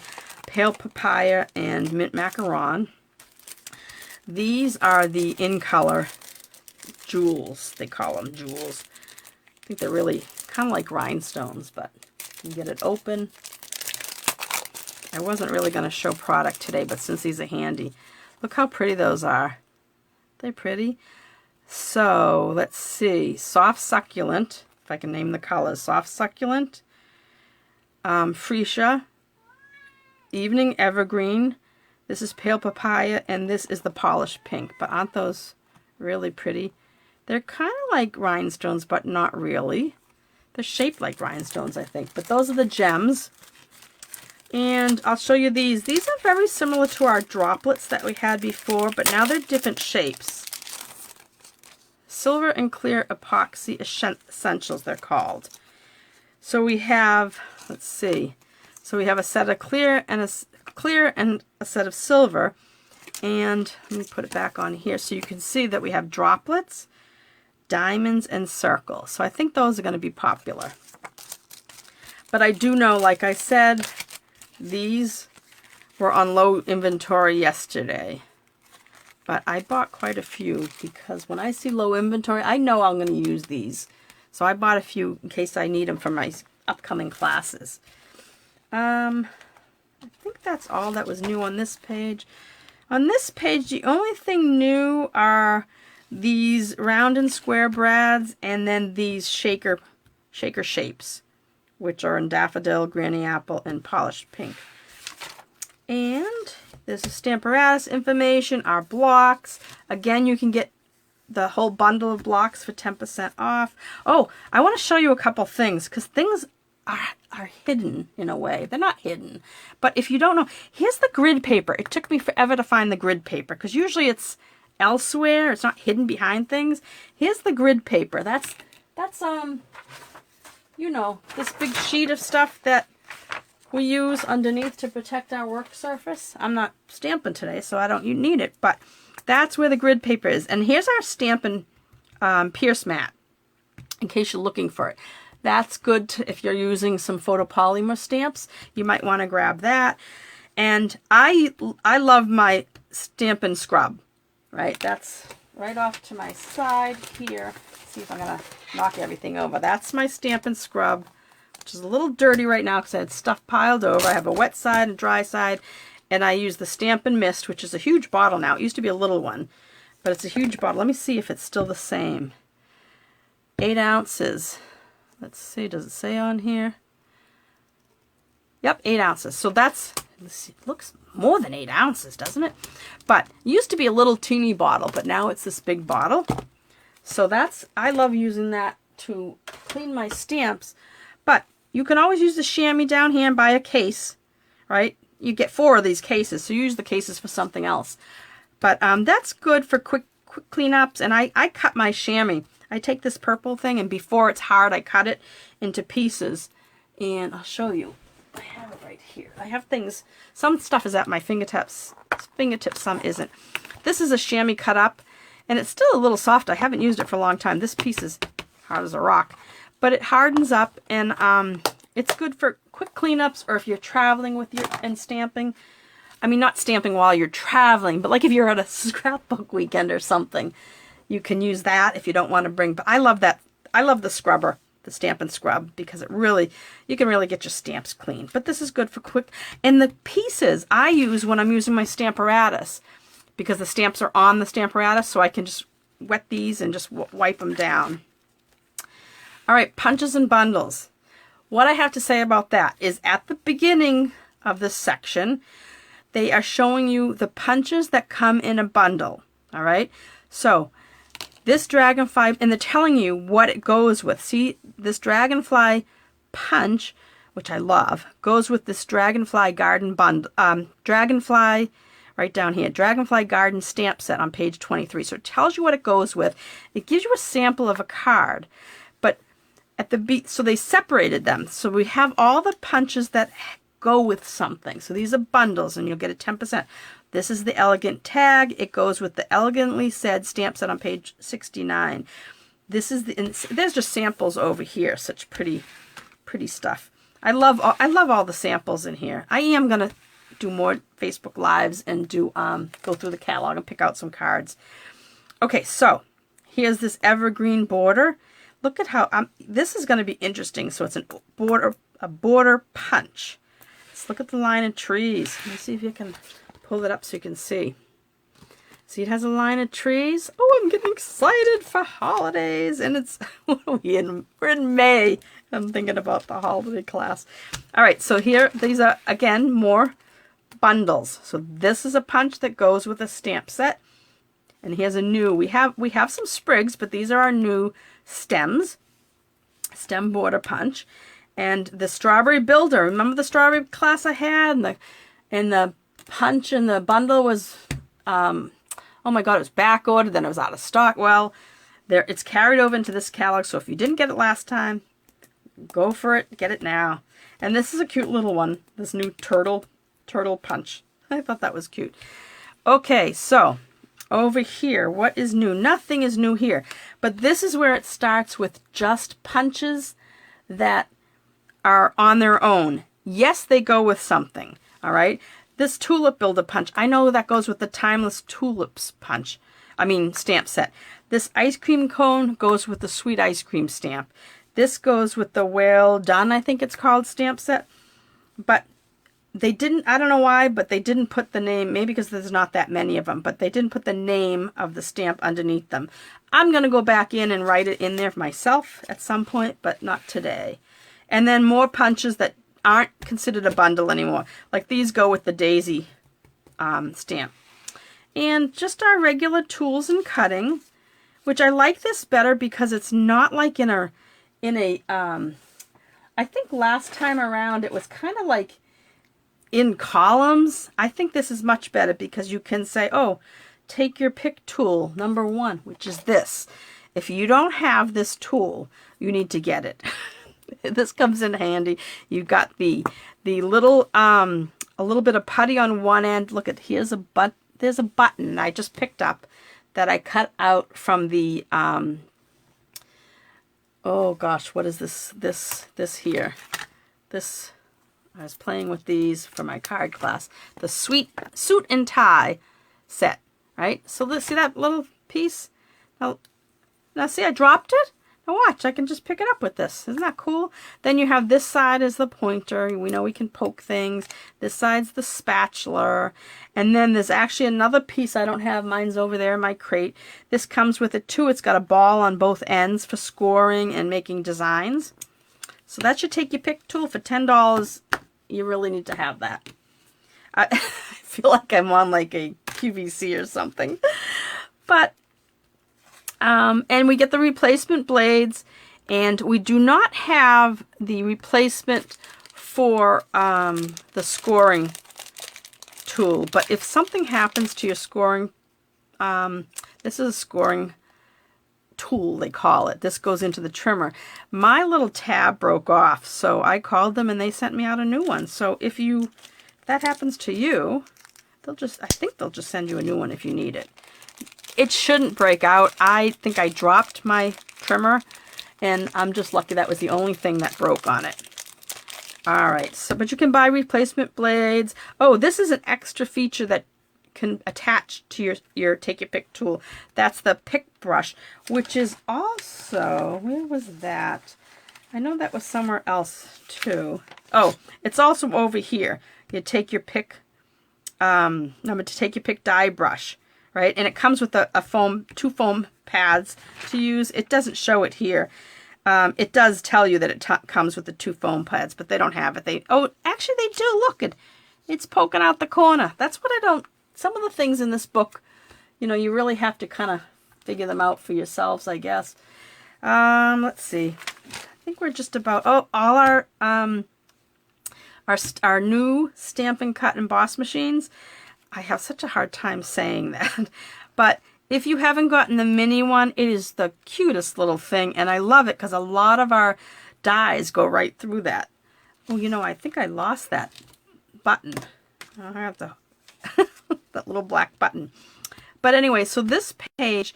pale papaya and mint macaron. These are the in color jewels. They call them jewels. I think they're really kind of like rhinestones, but you can get it open. I wasn't really going to show product today, but since these are handy, look how pretty those are. They're pretty. So let's see, soft succulent. if I can name the colors. Soft Succulent, Freesia, Evening Evergreen. This is Pale Papaya, and this is the Polished Pink. But aren't those really pretty? They're kind of like rhinestones, but not really. They're shaped like rhinestones, I think. But those are the gems. And I'll show you these. These are very similar to our droplets that we had before, but now they're different shapes. Silver and Clear Epoxy Essentials, they're called. So we have, let's see. So we have a set of clear and a set of silver. And let me put it back on here so you can see that we have droplets, diamonds, and circles. So I think those are going to be popular. But I do know, like I said, these were on low inventory yesterday. But I bought quite a few because when I see low inventory, I know I'm going to use these. So I bought a few in case I need them for my upcoming classes. I think that's all that was new on this page. On this page, the only thing new are these round and square brads and then these shaker shapes, which are in Daffodil, Granny Apple, and Polished Pink. And there's a Stamparatus information, our blocks. Again, you can get the whole bundle of blocks for 10% off. Oh, I want to show you a couple things because things are hidden in a way. They're not hidden. But if you don't know, here's the grid paper. It took me forever to find the grid paper because usually it's elsewhere. It's not hidden behind things. Here's the grid paper. That's you know, this big sheet of stuff that we use underneath to protect our work surface. I'm not stamping today, so I don't need it, but that's where the grid paper is. And here's our Stampin' Pierce mat, in case you're looking for it. That's good to, if you're using some photopolymer stamps. You might want to grab that. And I love my Stampin' Scrub, right? That's right off to my side here. Let's see if I'm going to knock everything over. That's my Stampin' Scrub, which is a little dirty right now because I had stuff piled over. I have a wet side and dry side. And I use the Stampin Mist, which is a huge bottle now. It used to be a little one, but it's a huge bottle. Let me see if it's still the same. 8 ounces. Let's see, does it say on here? Yep, 8 ounces. So that's, let's see, it looks more than 8 ounces, doesn't it? But it used to be a little teeny bottle, but now it's this big bottle. So that's, I love using that to clean my stamps. But you can always use the chamois down here and buy a case, right? You get 4 of these cases, so use the cases for something else. But that's good for quick cleanups. And I cut my chamois. I take this purple thing, and before it's hard, I cut it into pieces. And I'll show you. I have it right here. I have things. Some stuff is at my fingertips, some isn't. This is a chamois cut up, and it's still a little soft. I haven't used it for a long time. This piece is hard as a rock. But it hardens up, and it's good for quick cleanups or if you're traveling with your and stamping. I mean, not stamping while you're traveling, but like if you're at a scrapbook weekend or something, you can use that if you don't want to bring. But I love that. I love the scrubber, the Stampin' Scrub, because it really, you can really get your stamps clean. But this is good for quick. And the pieces I use when I'm using my Stamparatus, because the stamps are on the Stamparatus, so I can just wet these and just wipe them down. All right, punches and bundles. What I have to say about that is at the beginning of this section, they are showing you the punches that come in a bundle. All right, so this dragonfly, and they're telling you what it goes with. See, this dragonfly punch, which I love, goes with this dragonfly garden bundle. Dragonfly, right down here, dragonfly garden stamp set on page 23. So it tells you what it goes with. It gives you a sample of a card, but at the so they separated them. So we have all the punches that go with something. So these are bundles, and you'll get a 10%. This is the elegant tag. It goes with the elegantly said stamp set on page 69. This is the, and there's just samples over here. Such pretty stuff. I love all the samples in here. I am gonna do more Facebook Lives and do go through the catalog and pick out some cards. Okay, so here's this evergreen border. Look at how this is going to be interesting. So it's a border punch. Let's look at the line of trees. Let me see if you can pull it up so you can see. See, it has a line of trees. Oh, I'm getting excited for holidays. And it's, what are we in? We're in May. I'm thinking about the holiday class. All right, so here, these are, again, more bundles. So this is a punch that goes with a stamp set. And here's a new, we have some sprigs, but these are our new stems. Stem border punch. And the strawberry builder. Remember the strawberry class I had? And the punch in the bundle was, oh my God, it was back ordered, then it was out of stock. Well, it's carried over into this catalog, so if you didn't get it last time, go for it, get it now. And this is a cute little one, this new turtle punch. I thought that was cute. Okay, so over here, what is new? Nothing is new here, but this is where it starts with just punches that are on their own. Yes, they go with something, all right? This tulip builder punch, I know that goes with the Timeless Tulips punch. I mean, stamp set. This ice cream cone goes with the Sweet Ice Cream stamp. This goes with the Well Done, I think it's called, stamp set. But they didn't, I don't know why, but they didn't put the name, maybe because there's not that many of them, but they didn't put the name of the stamp underneath them. I'm going to go back in and write it in there myself at some point, but not today. And then more punches that aren't considered a bundle anymore. Like these go with the Daisy stamp. And just our regular tools and cutting, which I like this better because it's not like in a I think last time around it was kind of like in columns. I think this is much better because you can say, oh, take your pick tool, number 1, which is this. If you don't have this tool, you need to get it. This comes in handy. You've got the little a little bit of putty on one end. Look at, there's a button I just picked up that I cut out from the oh gosh, what is this here? This, I was playing with these for my card class. The Suit and Tie set, right? So let's see that little piece. Now see, I dropped it. Now watch, I can just pick it up with this. Isn't that cool? Then you have this side as the pointer. We know we can poke things. This side's the spatula. And then there's actually another piece I don't have. Mine's over there in my crate. This comes with it too. It's got a ball on both ends for scoring and making designs. So that should take your pick tool for $10. You really need to have that. I feel like I'm on like a QVC or something. But and we get the replacement blades, and we do not have the replacement for the scoring tool. But if something happens to your scoring, this is a scoring tool, they call it. This goes into the trimmer. My little tab broke off, so I called them and they sent me out a new one. So if that happens to you, I think they'll just send you a new one if you need it. It shouldn't break out. I think I dropped my trimmer, and I'm just lucky that was the only thing that broke on it. All right, so but you can buy replacement blades. Oh, this is an extra feature that can attach to your take your pick tool. That's the pick brush, which is also, where was that? I know that was somewhere else too. Oh, it's also over here. You take your pick, take your pick die brush. Right, and it comes with two foam pads to use. It doesn't show it here. It does tell you that it comes with the 2 foam pads, but they don't have it. Actually they do. Look, it's poking out the corner. That's what I don't. Some of the things in this book, you really have to kind of figure them out for yourselves, I guess. Let's see. I think we're just about. Oh, all our new Stampin' Cut Emboss machines. I have such a hard time saying that, but if you haven't gotten the mini one, it is the cutest little thing, and I love it because a lot of our dies go right through that. Oh, I think I lost that button. I have to that little black button. But anyway, so this page,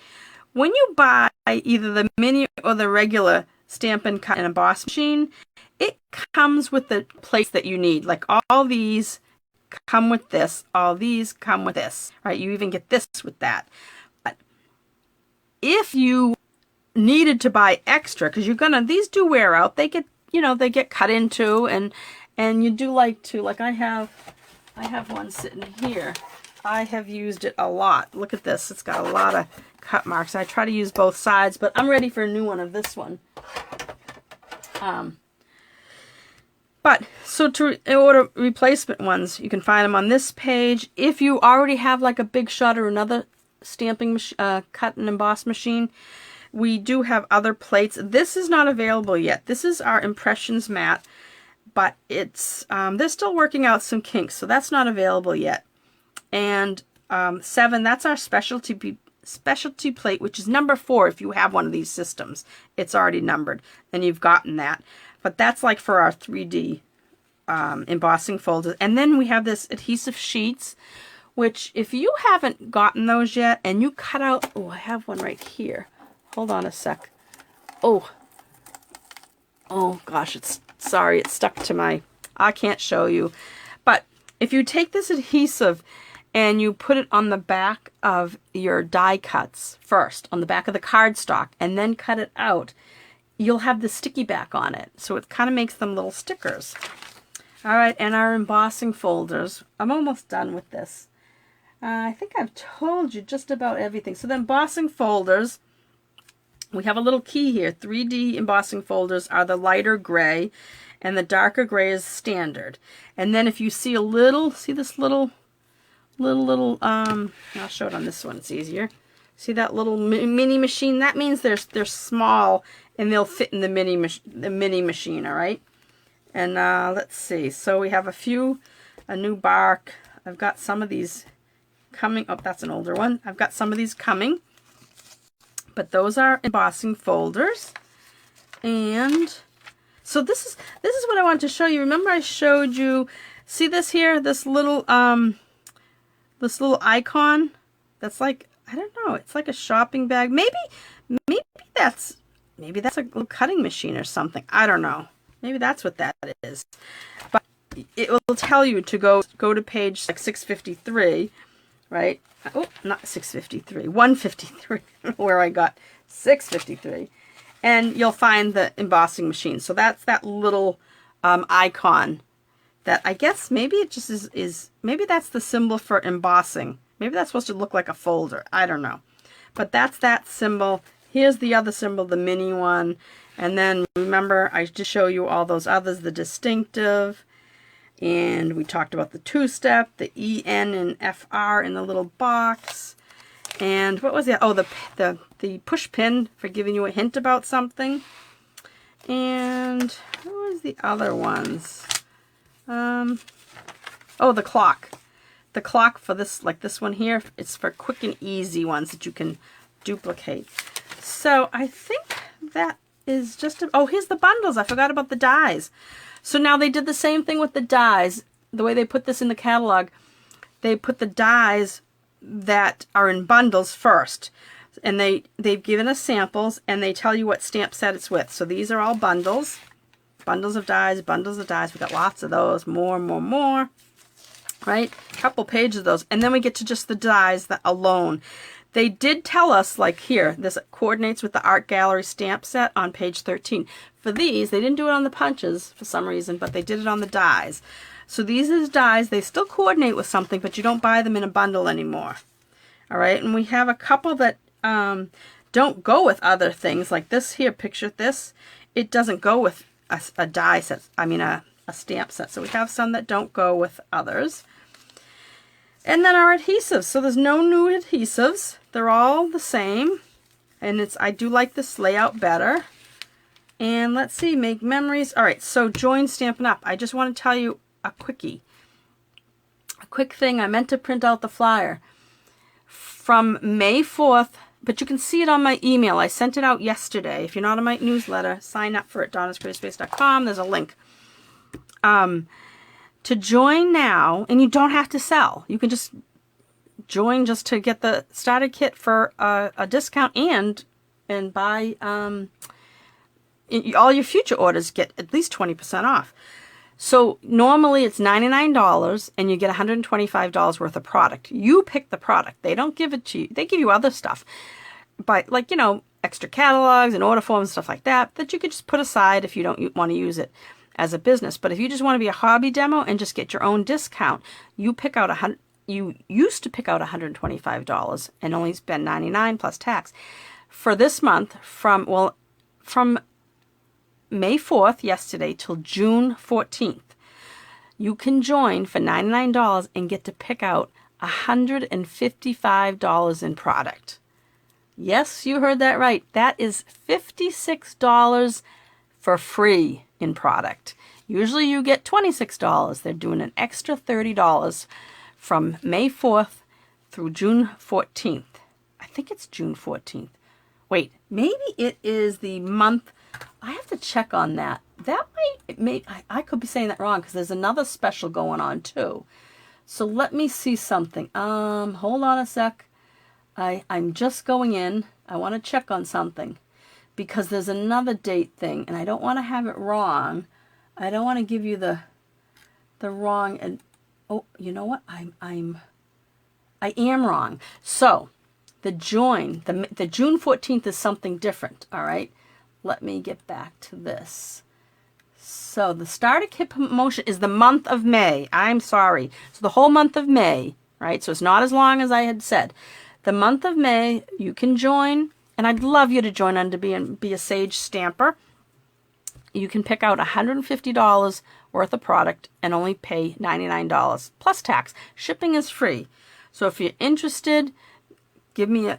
when you buy either the mini or the regular Stampin' Cut and Emboss machine, it comes with the plates that you need. Like all these come with this, all these come with this, right? You even get this with that. But if you needed to buy extra, because these do wear out, they get, they get cut into, and you do like to, like I have one sitting here I have used it a lot. Look at this. It's got a lot of cut marks. I try to use both sides, but I'm ready for a new one of this one. But so to order replacement ones, you can find them on this page. If you already have like a Big Shot or another stamping cut and emboss machine, we do have other plates. This is not available yet. This is our Impressions mat, but it's they're still working out some kinks, so that's not available yet. And 7, that's our specialty plate, which is number 4 if you have one of these systems. It's already numbered, and you've gotten that. But that's like for our 3D embossing folders. And then we have this Adhesive Sheets, which if you haven't gotten those yet, and you cut out, oh, I have one right here. Hold on a sec. Oh gosh, it's stuck to my, I can't show you. But if you take this adhesive and you put it on the back of your die cuts first, on the back of the cardstock, and then cut it out, you'll have the sticky back on it. So it kind of makes them little stickers. All right, and our embossing folders. I'm almost done with this. I think I've told you just about everything. So the embossing folders, we have a little key here. 3D embossing folders are the lighter gray, and the darker gray is standard. And then if you see a little, see this little, I'll show it on this one, it's easier. See that little mini machine? That means they're small and they'll fit in the mini machine, all right? And let's see. So we have a new bark. I've got some of these coming. Oh, that's an older one. I've got some of these coming. But those are embossing folders. And so this is what I want to show you. Remember I showed you, see this here, this little icon that's like, I don't know, it's like a shopping bag. Maybe that's a little cutting machine or something. I don't know. Maybe that's what that is. But it will tell you to go to page like 653, right? Oh, not 653, 153, where I got 653. And you'll find the embossing machine. So that's that little icon that I guess maybe it just is, maybe that's the symbol for embossing. Maybe that's supposed to look like a folder. I don't know. But that's that symbol. Here's the other symbol, the mini one. And then remember, I just show you all those others, the distinctive. And we talked about the two-step, the EN and FR in the little box. And what was that? Oh, the push pin for giving you a hint about something. And what was the other ones? Oh, the clock. The clock for this, like this one here, it's for quick and easy ones that you can duplicate. So I think that is just, oh, here's the bundles. I forgot about the dies. So now they did the same thing with the dies. The way they put this in the catalog, they put the dies that are in bundles first. And they've given us samples, and they tell you what stamp set it's with. So these are all bundles. Bundles of dies, bundles of dies. We've got lots of those. More. Right? A couple pages of those. And then we get to just the dies that alone. They did tell us, like here, this coordinates with the Art Gallery stamp set on page 13. For these, they didn't do it on the punches for some reason, but they did it on the dies. So these are dies. They still coordinate with something, but you don't buy them in a bundle anymore. All right? And we have a couple that don't go with other things. Like this here, picture this. It doesn't go with a die set, I mean a stamp set. So we have some that don't go with others. And then our adhesives. So there's no new adhesives. They're all the same. And I do like this layout better. And let's see, make memories. All right, so join Stampin' Up. I just want to tell you a quickie. A quick thing. I meant to print out the flyer. From May 4th, but you can see it on my email. I sent it out yesterday. If you're not on my newsletter, sign up for it, donnascreativespace.com. There's a link. To join now, and you don't have to sell. You can just join just to get the starter kit for a discount, and buy all your future orders get at least 20% off. So normally it's $99 and you get $125 worth of product. You pick the product. They don't give it to you. They give you other stuff, but like, you know, extra catalogs and order forms and stuff like that you could just put aside if you don't want to use it as a business. But if you just want to be a hobby demo and just get your own discount, you pick out you used to pick out $125 and only spend $99 plus tax. For this month, from May 4th, yesterday, till June 14th, you can join for $99 and get to pick out $155 in product. Yes, you heard that right. That is $56 for free in product. Usually you get $26. They're doing an extra $30 from May 4th through June 14th. I think it's June 14th. Wait, maybe it is the month. I have to check on that. I could be saying that wrong because there's another special going on too. So let me see something. Hold on a sec. I'm just going in. I want to check on something because there's another date thing and I don't want to have it wrong. I don't want to give you the wrong, and oh, you know what? I am wrong. So the June 14th is something different. All right. Let me get back to this. So the starter kit promotion is the month of May. I'm sorry. So the whole month of May, right? So it's not as long as I had said. The month of May, you can join, and I'd love you to join on to be a Sage Stamper. You can pick out $150 worth of product and only pay $99 plus tax. Shipping is free. So if you're interested,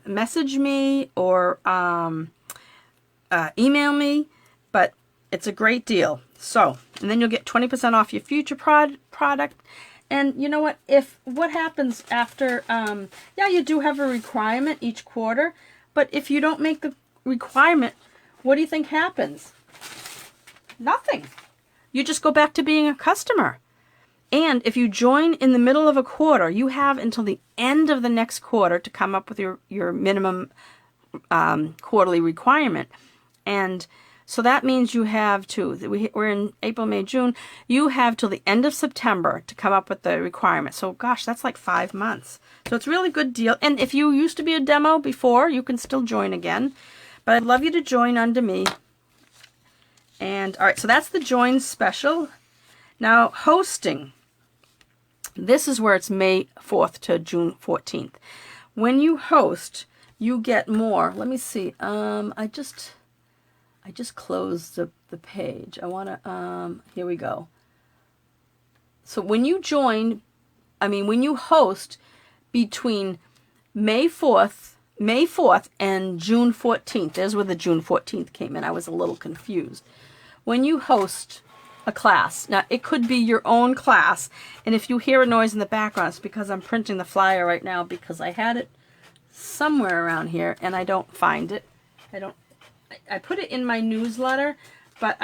message me or email me, but it's a great deal. So, and then you'll get 20% off your future product. And you know what? What happens after, yeah, you do have a requirement each quarter, but if you don't make the requirement, what do you think happens? Nothing. You just go back to being a customer. And if you join in the middle of a quarter, you have until the end of the next quarter to come up with your minimum quarterly requirement. And so that means you have we're in April, May, June. You have till the end of September to come up with the requirement. So gosh, that's like 5 months. So it's a really good deal. And if you used to be a demo before, you can still join again. But I'd love you to join under me. And all right, so that's the join special. Now hosting. This is where it's May 4th to June 14th. When you host, you get more. Let me see. I just closed the page. I want to, here we go. So when you when you host between May 4th and June 14th, there's where the June 14th came in. I was a little confused. When you host a class, now it could be your own class, and if you hear a noise in the background, it's because I'm printing the flyer right now because I had it somewhere around here and I don't find it. I put it in my newsletter, but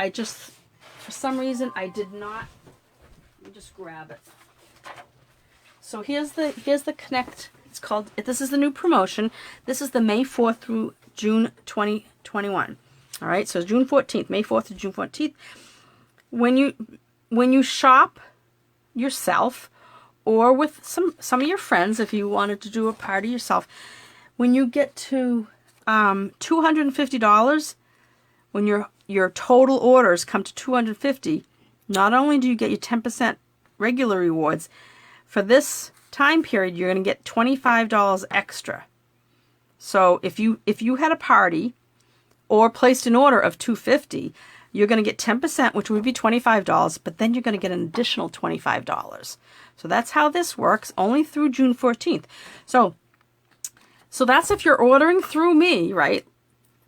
for some reason, I did not. Let me just grab it. So here's the Connect. It's called, this is the new promotion. This is the May 4th through June 2021. All right, so June 14th, May 4th to June 14th. When you shop yourself or with some of your friends, if you wanted to do a party yourself, when you get to $250, when your total orders come to $250, not only do you get your 10% regular rewards, for this time period you're going to get $25 extra. So if you had a party or placed an order of $250, you're going to get 10%, which would be $25, but then you're going to get an additional $25. So that's how this works, only through June 14th. So that's if you're ordering through me, right?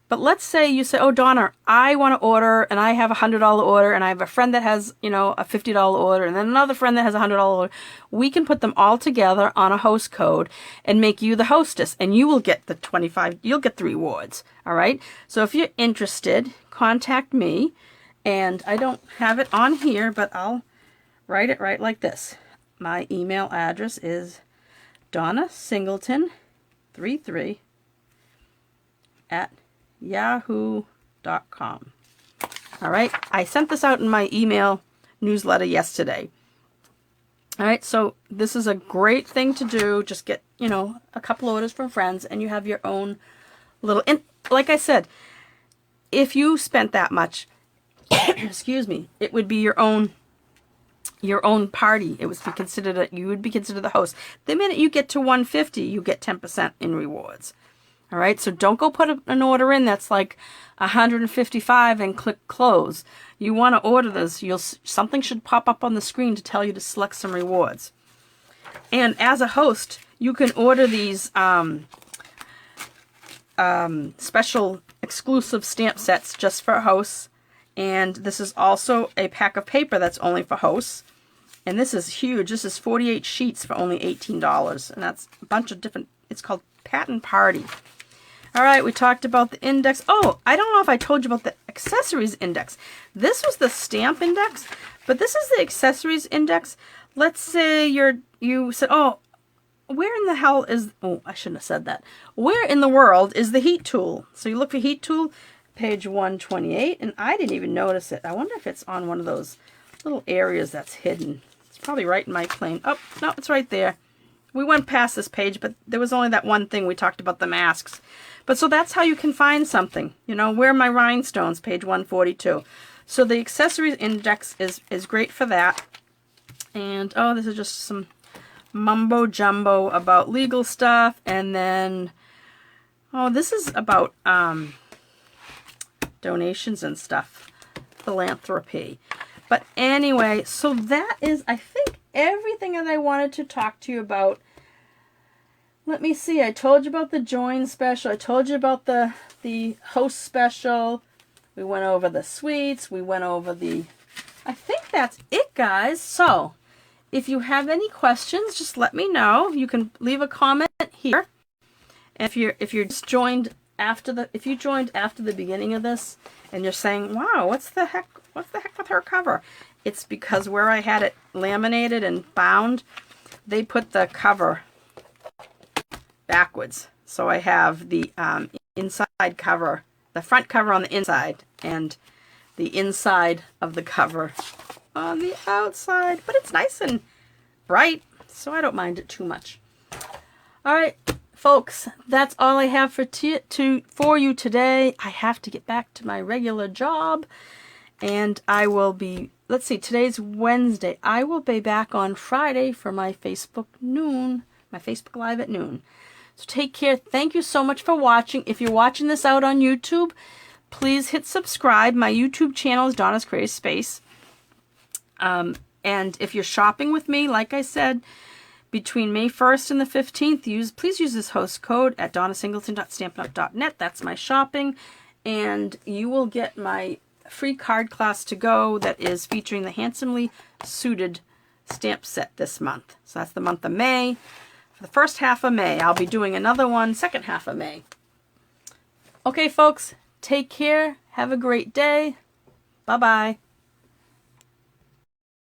But let's say you say, oh, Donna, I want to order, and I have a $100 order, and I have a friend that has, a $50 order, and then another friend that has a $100 order. We can put them all together on a host code and make you the hostess, and you will get the you'll get the rewards, all right? So if you're interested, contact me, and I don't have it on here, but I'll write it right like this. My email address is donnasingleton33 at yahoo.com. All right, I sent this out in my email newsletter yesterday. All right, so this is a great thing to do. Just get, a couple orders from friends, and you have your own little, and like I said, if you spent that much, excuse me, it would be your own your own party. It would be considered, you would be considered the host. The minute you get to 150, you get 10% in rewards. All right, so don't go put an order in that's like 155 and click close. You want to order this. Something should pop up on the screen to tell you to select some rewards. And as a host, you can order these special exclusive stamp sets just for hosts. And this is also a pack of paper that's only for hosts. And this is huge. This is 48 sheets for only $18. And that's a bunch of different, it's called Pattern Party. All right, we talked about the index. Oh, I don't know if I told you about the accessories index. This was the stamp index, but this is the accessories index. Let's say you said, oh, where in the hell is, oh, I shouldn't have said that. Where in the world is the heat tool? So you look for heat tool, page 128, and I didn't even notice it. I wonder if it's on one of those little areas that's hidden. It's probably right in my plane. Oh, no, it's right there. We went past this page, but there was only that one thing we talked about, the masks. But so that's how you can find something. You know, where are my rhinestones? Page 142. So the accessories index is great for that. And, oh, this is just some mumbo jumbo about legal stuff. And then, oh, this is about donations and stuff. Philanthropy. But anyway, so that is, I think, everything that I wanted to talk to you about. Let me see. I told you about the join special. I told you about the host special. We went over the suites. We went over the... I think that's it, guys. So, if you have any questions, just let me know. You can leave a comment here. And if you're just joined after the beginning of this, and you're saying, "Wow, what's the heck with her cover?" It's because where I had it laminated and bound, they put the cover backwards. So I have the inside cover, the front cover on the inside, and the inside of the cover on the outside. But it's nice and bright, so I don't mind it too much. All right, folks, that's all I have for you today. I have to get back to my regular job, and I will be, let's see, today's Wednesday. I will be back on Friday for my Facebook Live at noon. So take care. Thank you so much for watching. If you're watching this out on YouTube, please hit subscribe. My YouTube channel is Donna's Creative Space. And if you're shopping with me, like I said, between May 1st and the 15th, please use this host code at donnasingleton.stampinup.net. That's my shopping. And you will get my free card class to go that is featuring the handsomely suited stamp set this month. So that's the month of May. For the first half of May, I'll be doing another one second half of May. Okay, folks, take care. Have a great day. Bye-bye.